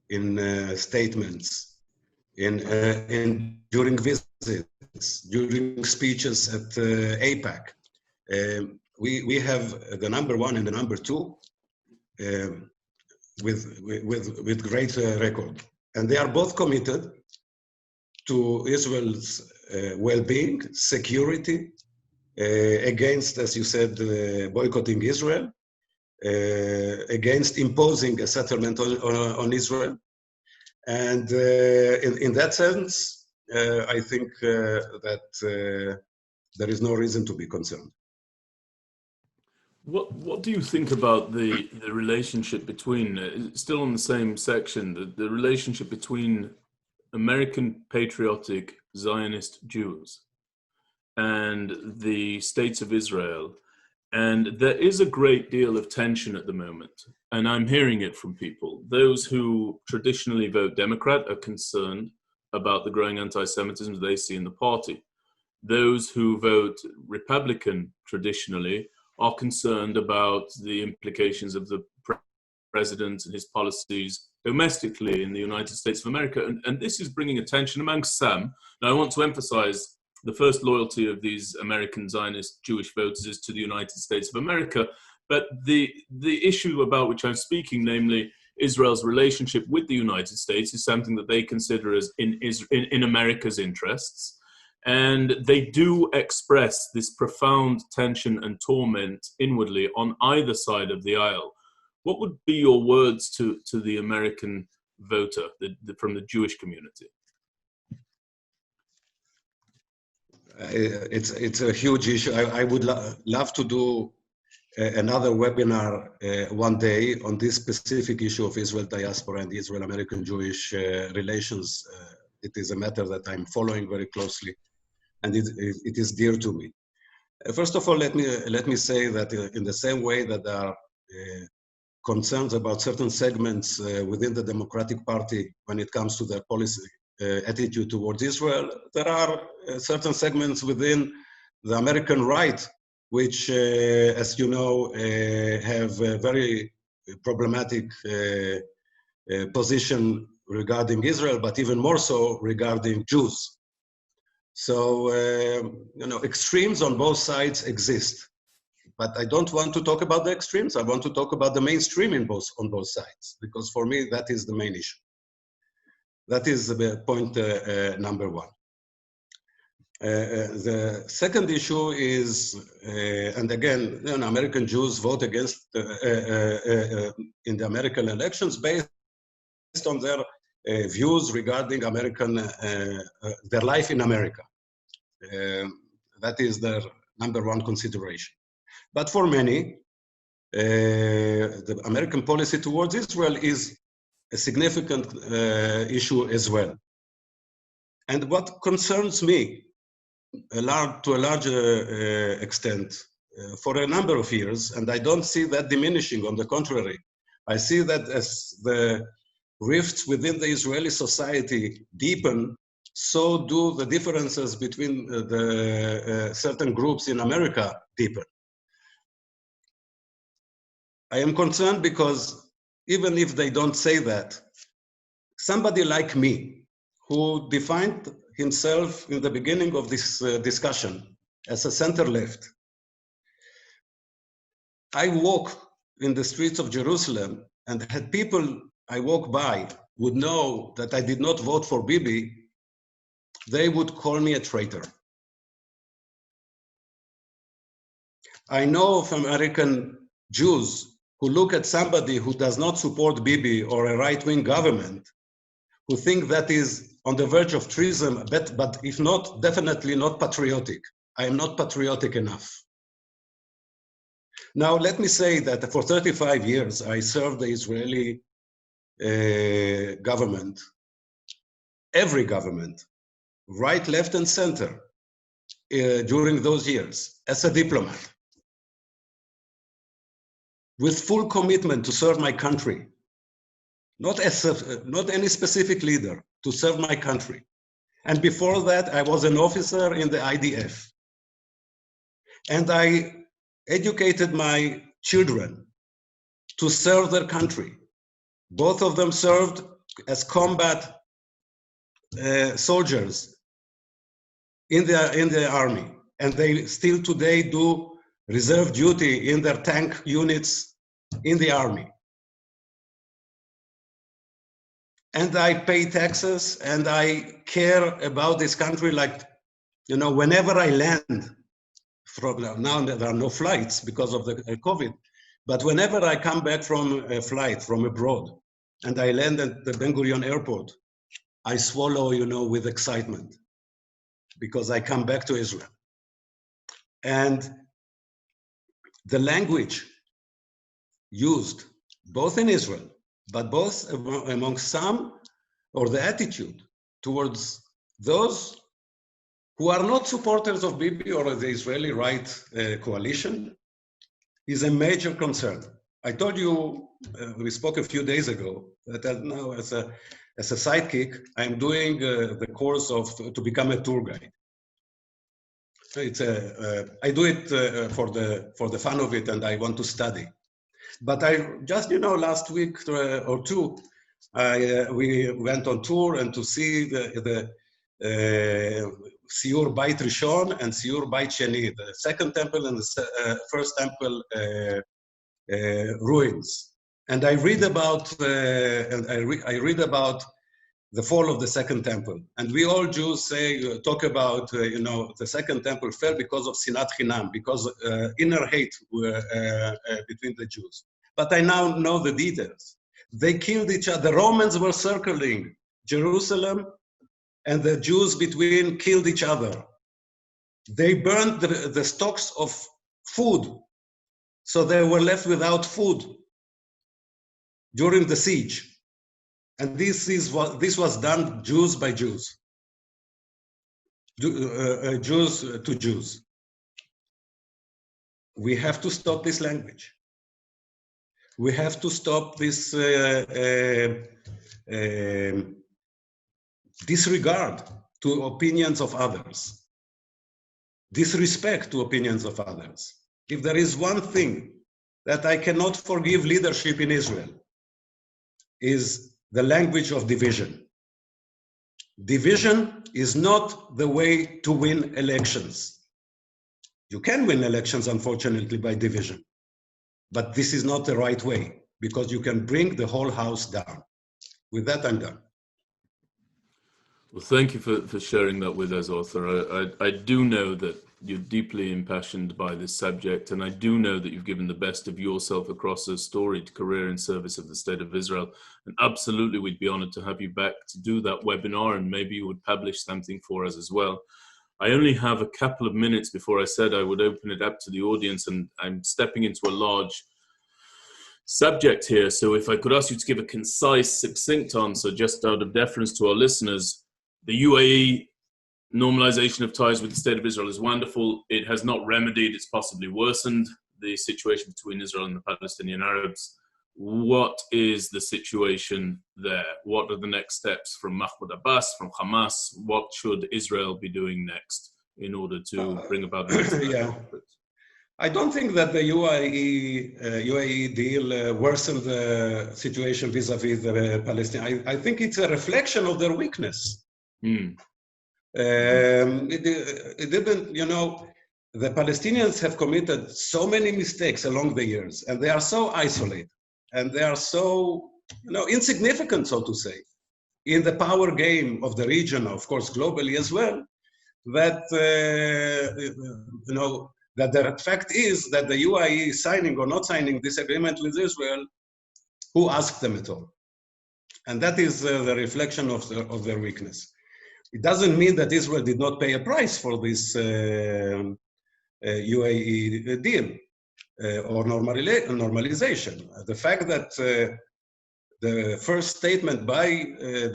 Speaker 2: in statements, during visits, during speeches at APAC. We have the number one and the number two with great record. And they are both committed to Israel's well-being, security, against, as you said, boycotting Israel, against imposing a settlement on Israel. And in that sense, I think that there is no reason to be concerned.
Speaker 1: What do you think about the relationship between, still on the same section, the relationship between American patriotic Zionist Jews and the states of Israel? And there is a great deal of tension at the moment, and I'm hearing it from people. Those who traditionally vote Democrat are concerned about the growing anti-Semitism they see in the party. Those who vote Republican traditionally are concerned about the implications of the president and his policies domestically in the United States of America. And this is bringing attention amongst some. Now, I want to emphasize the first loyalty of these American Zionist Jewish voters is to the United States of America. But the issue about which I'm speaking, namely Israel's relationship with the United States, is something that they consider as in America's interests. And they do express this profound tension and torment inwardly on either side of the aisle. What would be your words to the American voter from the Jewish community?
Speaker 2: It's a huge issue. I would love to do another webinar one day on this specific issue of Israel diaspora and Israel-American Jewish relations. It is a matter that I'm following very closely, and it is dear to me. First of all, let me say that in the same way that there are concerns about certain segments within the Democratic Party when it comes to their policy attitude towards Israel, there are certain segments within the American right which, as you know, have a very problematic position regarding Israel, but even more so regarding Jews. So, extremes on both sides exist. But I don't want to talk about the extremes. I want to talk about the mainstream on both sides, because for me, that is the main issue. That is the point number one. The second issue is, and again, American Jews vote against in the American elections based on their views regarding their life in America. That is their number one consideration. But for many, the American policy towards Israel is a significant issue as well. And what concerns me to a larger extent for a number of years, and I don't see that diminishing, on the contrary, I see that as the rifts within the Israeli society deepen, so do the differences between the certain groups in America deepen. I am concerned because even if they don't say that, somebody like me, who defined himself in the beginning of this discussion as a center-left, I walk in the streets of Jerusalem, and had people I walk by would know that I did not vote for Bibi, they would call me a traitor. I know of American Jews who look at somebody who does not support Bibi or a right-wing government, who think that is on the verge of treason, but if not, definitely not patriotic. I am not patriotic enough. Now, let me say that for 35 years, I served the Israeli government, every government, right, left, and center, during those years, as a diplomat, with full commitment to serve my country, not any specific leader, to serve my country. And before that, I was an officer in the IDF. And I educated my children to serve their country. Both of them served as combat soldiers in the army, and they still today do reserve duty in their tank units in the army. And I pay taxes, and I care about this country. Like, you know, whenever I land from now, there are no flights because of the COVID, but whenever I come back from a flight from abroad and I land at the Ben Gurion airport, I swallow, you know, with excitement because I come back to Israel. And the language used both in Israel, but both among some, or the attitude towards those who are not supporters of Bibi or the Israeli right coalition, is a major concern. I told you, we spoke a few days ago, that now as a sidekick, I'm doing the course to become a tour guide. I do it for the fun of it, and I want to study. But I just, you know, last week or two, we went on tour and to see the Siur Beit Rishon and Siur Beit Sheni, the second temple and the first temple ruins. And I read about I read about the fall of the second temple. And we all Jews talk about, you know, the second temple fell because of Sinat Chinam, because inner hate between the Jews. But I now know the details. They killed each other. The Romans were circling Jerusalem, and the Jews between killed each other. They burned the stocks of food, so they were left without food during the siege. And this was done Jews by Jews, Jews to Jews. We have to stop this language. We have to stop this disregard to opinions of others, disrespect to opinions of others. If there is one thing that I cannot forgive leadership in Israel, is the language of division. Division is not the way to win elections. You can win elections, unfortunately, by division, but this is not the right way, because you can bring the whole house down. With that, I'm done.
Speaker 1: Well, thank you for sharing that with us, Arthur. I do know that you're deeply impassioned by this subject, and I do know that you've given the best of yourself across a storied career in service of the State of Israel. And absolutely, we'd be honored to have you back to do that webinar, and maybe you would publish something for us as well. I only have a couple of minutes before I said I would open it up to the audience, and I'm stepping into a large subject here. So if I could ask you to give a concise, succinct answer, just out of deference to our listeners. The UAE normalization of ties with the State of Israel is wonderful. It has not remedied, it's possibly worsened the situation between Israel and the Palestinian Arabs. What is the situation there? What are the next steps from Mahmoud Abbas, from Hamas? What should Israel be doing next in order to bring about the
Speaker 2: yeah. I don't think that the UAE deal worsened the situation vis-a-vis the Palestinians. I think it's a reflection of their weakness. It didn't, you know, the Palestinians have committed so many mistakes along the years, and they are so isolated, and they are so, you know, insignificant, so to say, in the power game of the region, of course, globally as well, that, you know, that the fact is that the UAE signing or not signing this agreement with Israel, who asked them at all? And that is the reflection of their weakness. It doesn't mean that Israel did not pay a price for this UAE deal or normalization. The fact that the first statement by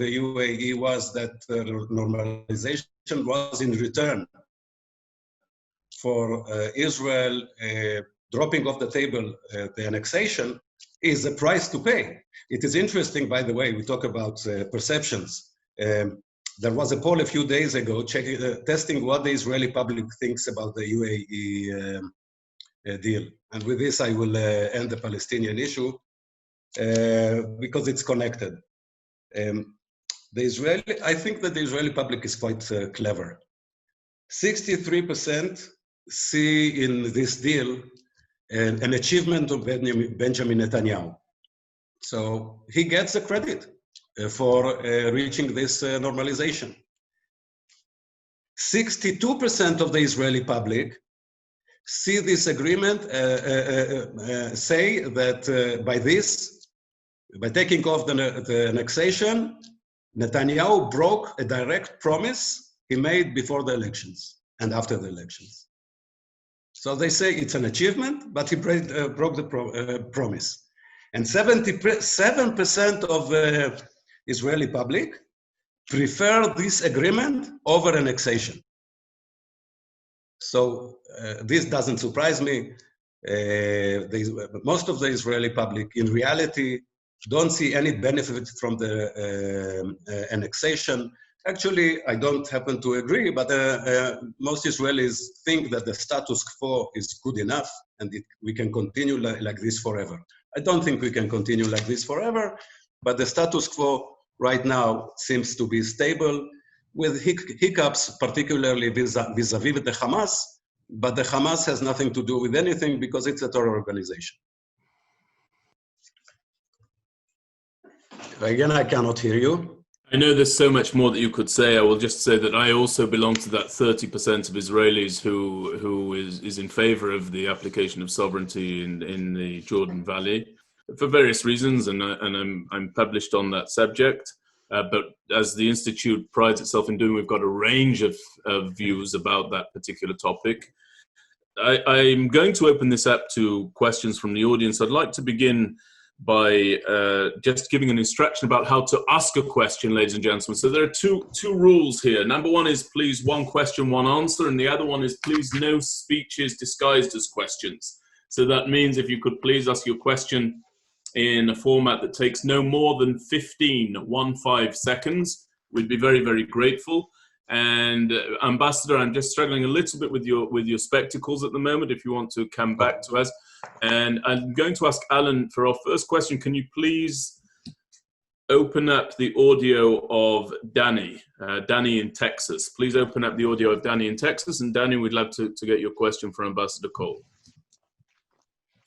Speaker 2: the UAE was that normalization was in return for Israel dropping off the table the annexation is a price to pay. It is interesting, by the way, we talk about perceptions. There was a poll a few days ago testing what the Israeli public thinks about the UAE deal. And with this, I will end the Palestinian issue because it's connected. I think that the Israeli public is quite clever. 63% see in this deal an achievement of Benjamin Netanyahu. So he gets the credit for reaching this normalization. 62% of the Israeli public see this agreement, say that by taking off the annexation, Netanyahu broke a direct promise he made before the elections and after the elections. So they say it's an achievement, but he broke the promise. And 77% of the Israeli public prefer this agreement over annexation. So this doesn't surprise me. Most of the Israeli public, in reality, don't see any benefit from the annexation. Actually, I don't happen to agree, but most Israelis think that the status quo is good enough and we can continue like this forever. I don't think we can continue like this forever, but the status quo right now seems to be stable with hiccups, particularly vis-a-vis the Hamas, but the Hamas has nothing to do with anything because it's a terror organization. Again, I cannot hear you.
Speaker 1: I know there's so much more that you could say. I will just say that I also belong to that 30% of Israelis who is in favor of the application of sovereignty in the Jordan Valley for various reasons, and I'm published on that subject. But as the Institute prides itself in doing, we've got a range of views about that particular topic. I'm going to open this up to questions from the audience. I'd like to begin by just giving an instruction about how to ask a question, ladies and gentlemen. So there are two rules here. Number one is please one question, one answer, and the other one is please no speeches disguised as questions. So that means if you could please ask your question in a format that takes no more than 15 seconds, we'd be very, very grateful. And Ambassador, I'm just struggling a little bit with your spectacles at the moment, if you want to come back to us. And I'm going to ask Alan for our first question. Can you please open up the audio of Danny in Texas? Please open up the audio of Danny in Texas. And Danny, we'd love to get your question for Ambassador Koll.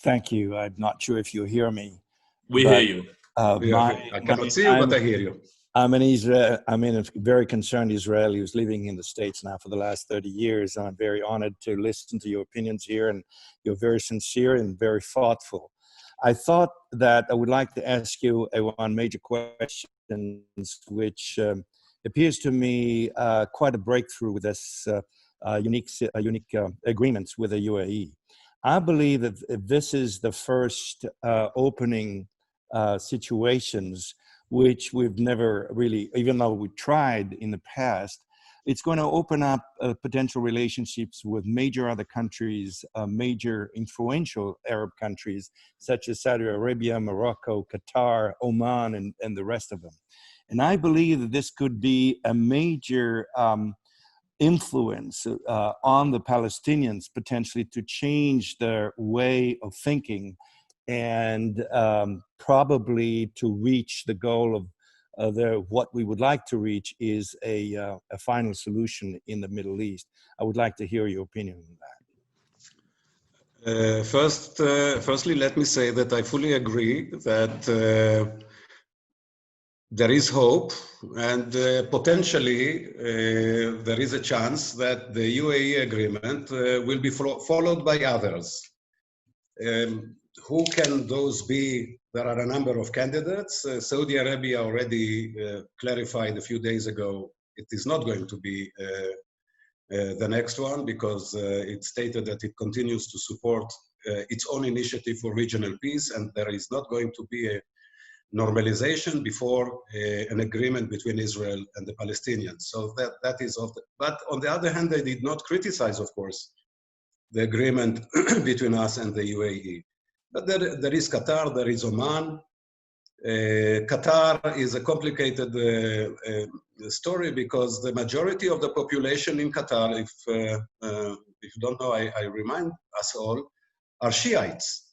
Speaker 3: Thank you. I'm not sure if you hear me.
Speaker 1: We hear you.
Speaker 2: I cannot see you, but I hear you.
Speaker 3: I'm a very concerned Israeli who's living in the States now for the last 30 years. I'm very honored to listen to your opinions here, and you're very sincere and very thoughtful. I thought that I would like to ask you one major question, which appears to me quite a breakthrough with this unique agreements with the UAE. I believe that this is the first opening situations which we've never really, even though we tried in the past, it's going to open up potential relationships with major other countries, major influential Arab countries, such as Saudi Arabia, Morocco, Qatar, Oman, and the rest of them. And I believe that this could be a major influence on the Palestinians, potentially to change their way of thinking and probably to reach the goal of what we would like to reach is a final solution in the Middle East. I would like to hear your opinion on
Speaker 2: that. Firstly, let me say that I fully agree that there is hope and potentially there is a chance that the UAE agreement will be followed by others. Who can those be? There are a number of candidates. Saudi Arabia already clarified a few days ago it is not going to be the next one because it stated that it continues to support its own initiative for regional peace, and there is not going to be a normalization before an agreement between Israel and the Palestinians. So that is of the, but on the other hand, they did not criticize, of course, the agreement between us and the UAE. But there is Qatar, there is Oman. Qatar is a complicated story because the majority of the population in Qatar, if you don't know, I remind us all, are Shiites.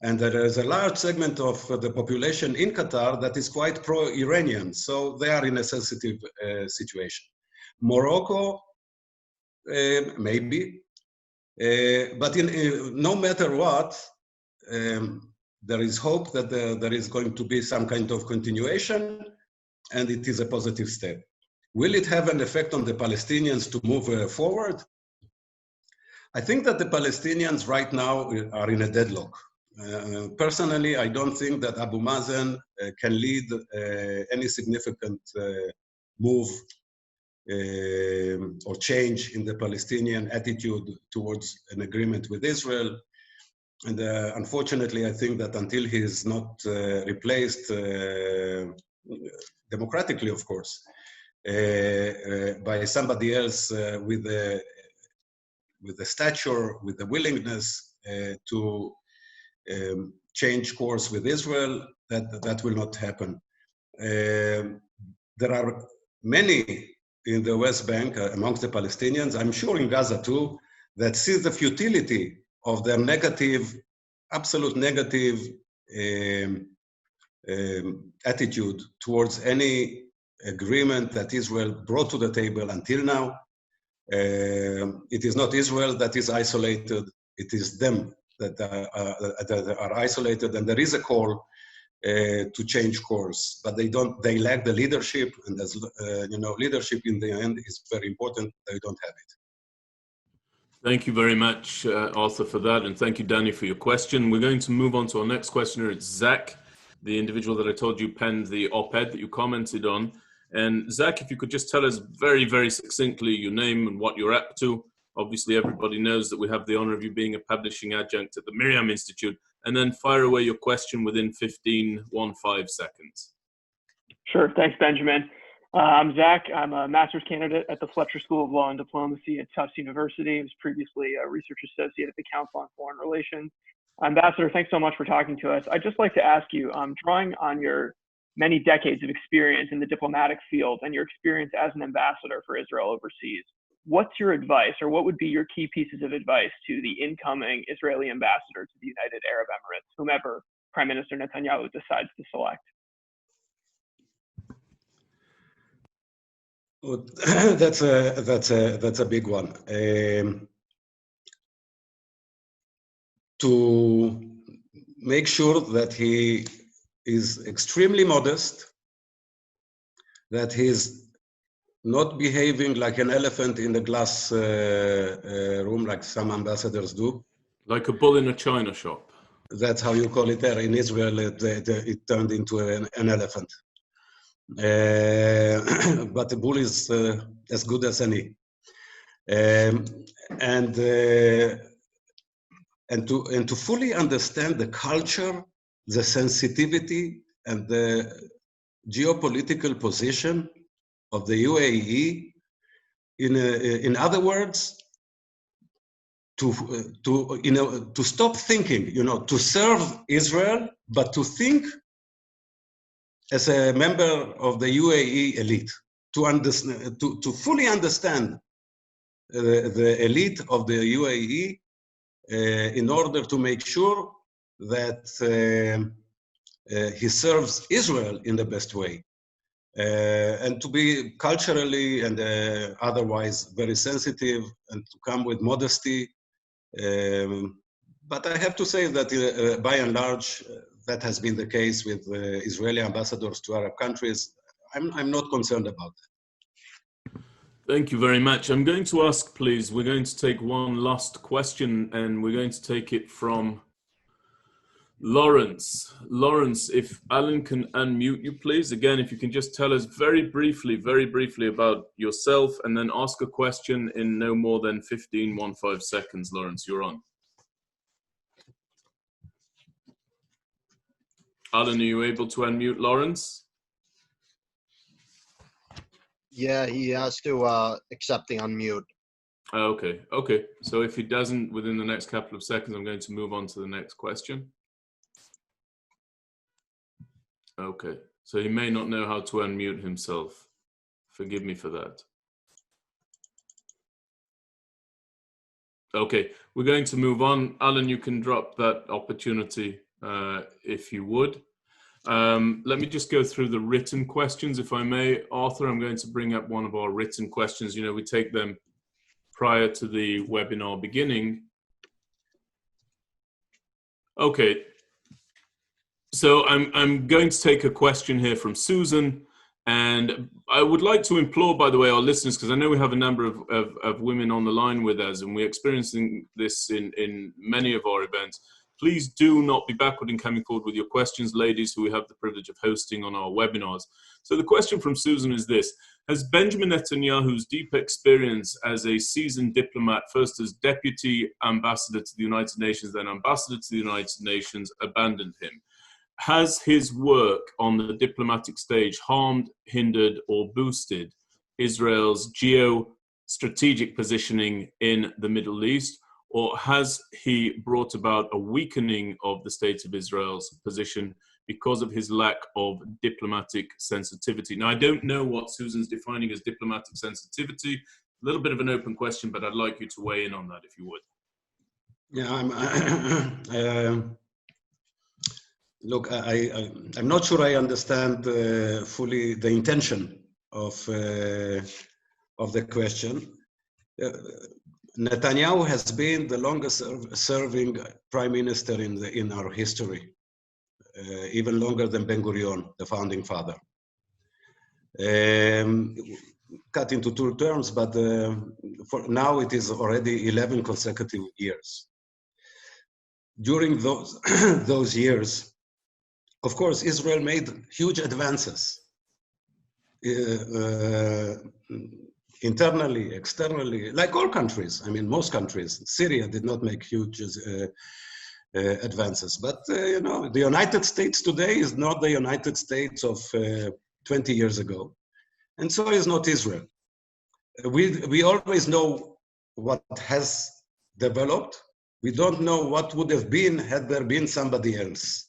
Speaker 2: And there is a large segment of the population in Qatar that is quite pro-Iranian, so they are in a sensitive situation. Morocco, maybe, but no matter what, there is hope that there is going to be some kind of continuation, and it is a positive step. Will it have an effect on the Palestinians to move forward? I think that the Palestinians right now are in a deadlock. Personally, I don't think that Abu Mazen can lead any significant move or change in the Palestinian attitude towards an agreement with Israel. And unfortunately, I think that until he is not replaced democratically, of course, by somebody else with the stature, with the willingness to change course with Israel, that will not happen. There are many in the West Bank amongst the Palestinians, I'm sure in Gaza too, that see the futility of their negative, absolute negative attitude towards any agreement that Israel brought to the table until now. It is not Israel that is isolated, it is them that are isolated, and there is a call to change course, but they lack the leadership, and as leadership in the end is very important. They don't have it.
Speaker 1: Thank you very much, Arthur, for that, and thank you, Danny, for your question. We're going to move on to our next questioner. It's Zach, the individual that I told you penned the op-ed that you commented on. And Zach, if you could just tell us very, very succinctly your name and what you're up to. Obviously, everybody knows that we have the honor of you being a publishing adjunct at the Miriam Institute. And then fire away your question within 15 seconds.
Speaker 4: Sure. Thanks, Benjamin. I'm Zach. I'm a master's candidate at the Fletcher School of Law and Diplomacy at Tufts University. I was previously a research associate at the Council on Foreign Relations. Ambassador, thanks so much for talking to us. I'd just like to ask you, drawing on your many decades of experience in the diplomatic field and your experience as an ambassador for Israel overseas, what's your advice, or what would be your key pieces of advice to the incoming Israeli ambassador to the United Arab Emirates, whomever Prime Minister Netanyahu decides to select?
Speaker 2: Well, that's a big one. To make sure that he is extremely modest, that he's not behaving like an elephant in the glass room like some ambassadors do.
Speaker 1: Like a bull in a china shop.
Speaker 2: That's how you call it there. In Israel, it turned into an elephant. But the bull is as good as any. And to fully understand the culture, the sensitivity, and the geopolitical position of the UAE, in other words, to stop thinking, to serve Israel, but to think as a member of the UAE elite, to fully understand the elite of the UAE in order to make sure that he serves Israel in the best way. And to be culturally and otherwise very sensitive, and to come with modesty. But I have to say that by and large, that has been the case with Israeli ambassadors to Arab countries. I'm not concerned about that.
Speaker 1: Thank you very much. I'm going to ask, please, we're going to take one last question, and we're going to take it from Lawrence. Lawrence, if Alan can unmute you, please. Again, if you can just tell us very briefly about yourself, and then ask a question in no more than 15 seconds. Lawrence, you're on. Alan, are you able to unmute Lawrence?
Speaker 5: Yeah, he has to accept the unmute.
Speaker 1: Okay. So if he doesn't within the next couple of seconds, I'm going to move on to the next question. Okay, so he may not know how to unmute himself. Forgive me for that. Okay, we're going to move on. Alan, you can drop that opportunity if you would. Let me just go through the written questions, if I may. Arthur, I'm going to bring up one of our written questions. You know, we take them prior to the webinar beginning. Okay. So I'm going to take a question here from Susan, and I would like to implore, by the way, our listeners, because I know we have a number of women on the line with us, and we're experiencing this in many of our events. Please do not be backward in coming forward with your questions, ladies, who we have the privilege of hosting on our webinars. So the question from Susan is this: has Benjamin Netanyahu's deep experience as a seasoned diplomat, first as deputy ambassador to the United Nations, then ambassador to the United Nations, abandoned him? Has his work on the diplomatic stage harmed, hindered, or boosted Israel's geo-strategic positioning in the Middle East? Or has he brought about a weakening of the state of Israel's position because of his lack of diplomatic sensitivity? Now, I don't know what Susan's defining as diplomatic sensitivity. A little bit of an open question, but I'd like you to weigh in on that, if you would.
Speaker 2: Yeah, look, I'm not sure I understand fully the intention of the question. Netanyahu has been the longest serving prime minister in our history, even longer than Ben-Gurion, the founding father. Cut into two terms, but for now it is already 11 consecutive years. During those years, of course, Israel made huge advances, internally, externally, like all countries. I mean, most countries. Syria did not make huge advances, but you know, the United States today is not the United States of 20 years ago, and so is not Israel. We always know what has developed. We don't know what would have been had there been somebody else.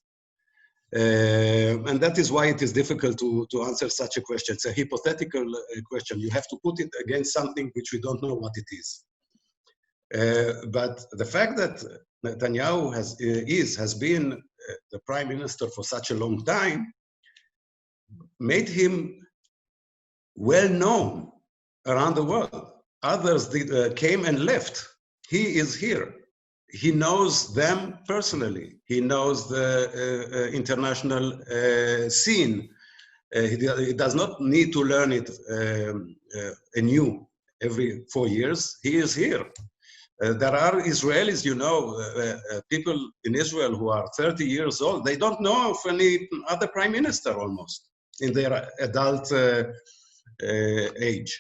Speaker 2: And that is why it is difficult to answer such a question. It's a hypothetical question. You have to put it against something which we don't know what it is. But the fact that Netanyahu has been the prime minister for such a long time made him well known around the world. Others came and left. He is here. He knows them personally. He knows the international scene. He does not need to learn it anew every 4 years. He is here. There are Israelis, you know, people in Israel who are 30 years old. They don't know of any other prime minister almost in their adult age.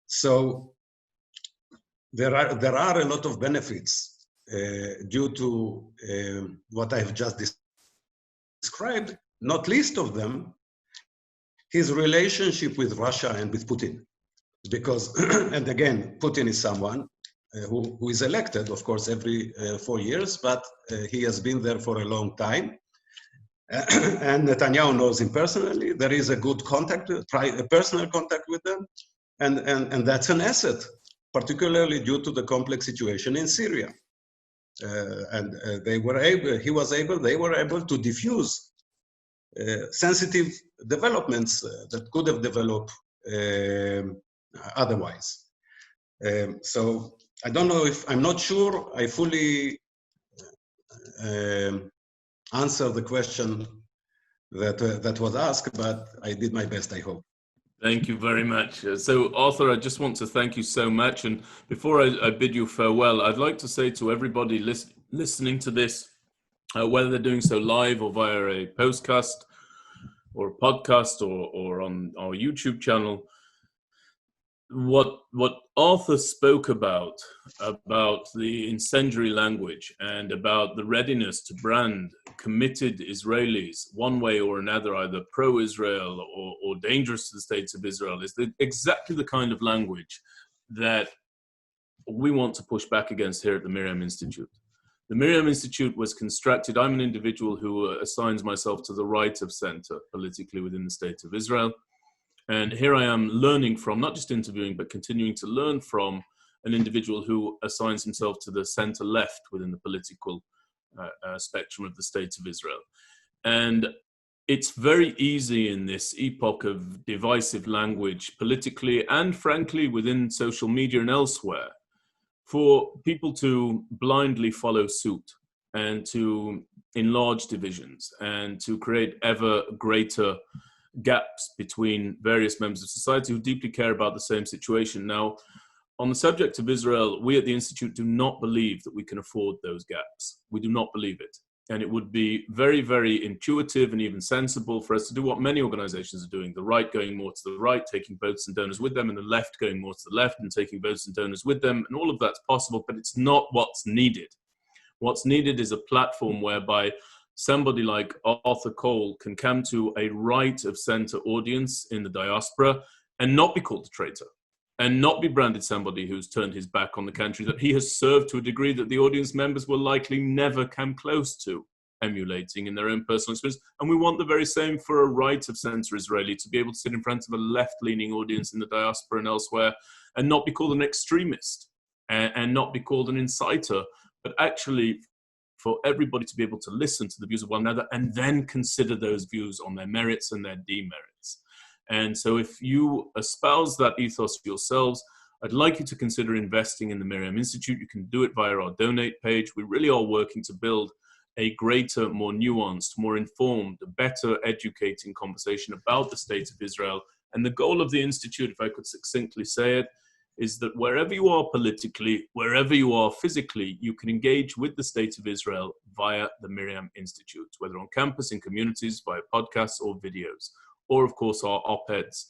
Speaker 2: So there are a lot of benefits due to what I've just described, not least of them, his relationship with Russia and with Putin. Because, and again, Putin is someone who is elected, of course, every 4 years, but he has been there for a long time. And Netanyahu knows him personally. There is a good contact, a personal contact with them. And that's an asset, particularly due to the complex situation in Syria. They were able to diffuse sensitive developments that could have developed otherwise. So I don't know if, I'm not sure I fully answer the question that was asked, but I did my best, I hope.
Speaker 1: Thank you very much. So, Arthur, I just want to thank you so much. And before I bid you farewell, I'd like to say to everybody listening to this, whether they're doing so live or via a postcast or a podcast or on our YouTube channel, what Arthur spoke about the incendiary language and about the readiness to brand committed Israelis one way or another, either pro-Israel or dangerous to the states of Israel, is exactly the kind of language that we want to push back against here at the Miriam Institute. The Miriam Institute was constructed, I'm an individual who assigns myself to the right of center politically within the state of Israel. And here I am learning from, not just interviewing, but continuing to learn from an individual who assigns himself to the center left within the political spectrum of the State of Israel. And it's very easy in this epoch of divisive language, politically and frankly within social media and elsewhere, for people to blindly follow suit and to enlarge divisions and to create ever greater gaps between various members of society who deeply care about the same situation. Now, on the subject of Israel, we at the Institute do not believe that we can afford those gaps. We do not believe it. And it would be very, very intuitive and even sensible for us to do what many organizations are doing, the right going more to the right, taking votes and donors with them, and the left going more to the left and taking votes and donors with them. And all of that's possible, but it's not what's needed. What's needed is a platform whereby somebody like Arthur Koll can come to a right of center audience in the diaspora and not be called a traitor, and not be branded somebody who's turned his back on the country that he has served to a degree that the audience members will likely never come close to emulating in their own personal experience. And we want the very same for a right of center Israeli to be able to sit in front of a left-leaning audience in the diaspora and elsewhere and not be called an extremist and not be called an inciter, but actually for everybody to be able to listen to the views of one another and then consider those views on their merits and their demerits. And so if you espouse that ethos yourselves, I'd like you to consider investing in the Miriam Institute. You can do it via our donate page. We really are working to build a greater, more nuanced, more informed, better educating conversation about the state of Israel. And the goal of the Institute, if I could succinctly say it, is that wherever you are politically, wherever you are physically, you can engage with the state of Israel via the Miriam Institute, whether on campus, in communities, via podcasts or videos, or of course our op-eds.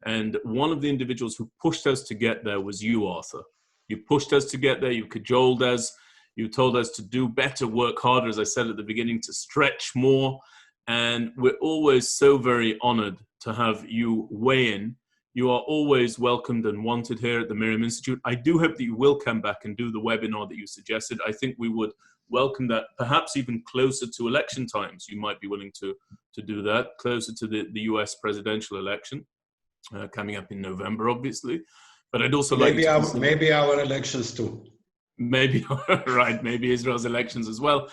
Speaker 1: And one of the individuals who pushed us to get there was you, Arthur. You pushed us to get there, you cajoled us, you told us to do better, work harder, as I said at the beginning, to stretch more. And we're always so very honored to have you weigh in. You are always welcomed and wanted here at the Miriam Institute. I do hope that you will come back and do the webinar that you suggested. I think we would welcome that, perhaps even closer to election times. You might be willing to do that, closer to the US presidential election coming up in November, obviously. But I'd also like to
Speaker 2: maybe our elections too.
Speaker 1: Maybe, right, maybe Israel's elections as well.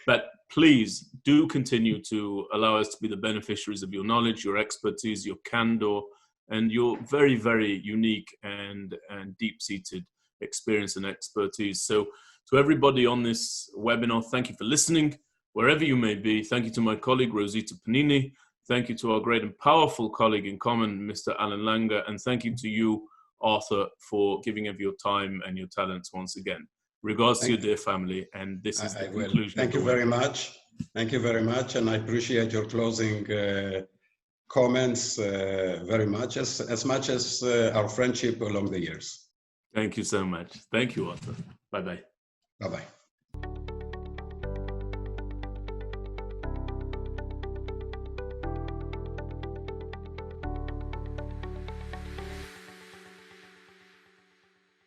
Speaker 1: But please do continue to allow us to be the beneficiaries of your knowledge, your expertise, your candor, and your very, very unique and deep-seated experience and expertise. So to everybody on this webinar, thank you for listening, wherever you may be. Thank you to my colleague, Rosita Panini. Thank you to our great and powerful colleague in common, Mr. Alan Langer. And thank you to you, Arthur, for giving of your time and your talents once again. Regards to your dear family. And this is the conclusion.
Speaker 2: Thank you very much. Thank you very much. And I appreciate your closing comments very much, as much as our friendship along the years.
Speaker 1: Thank you so much. Thank you, Arthur. Bye-bye.
Speaker 2: Bye-bye.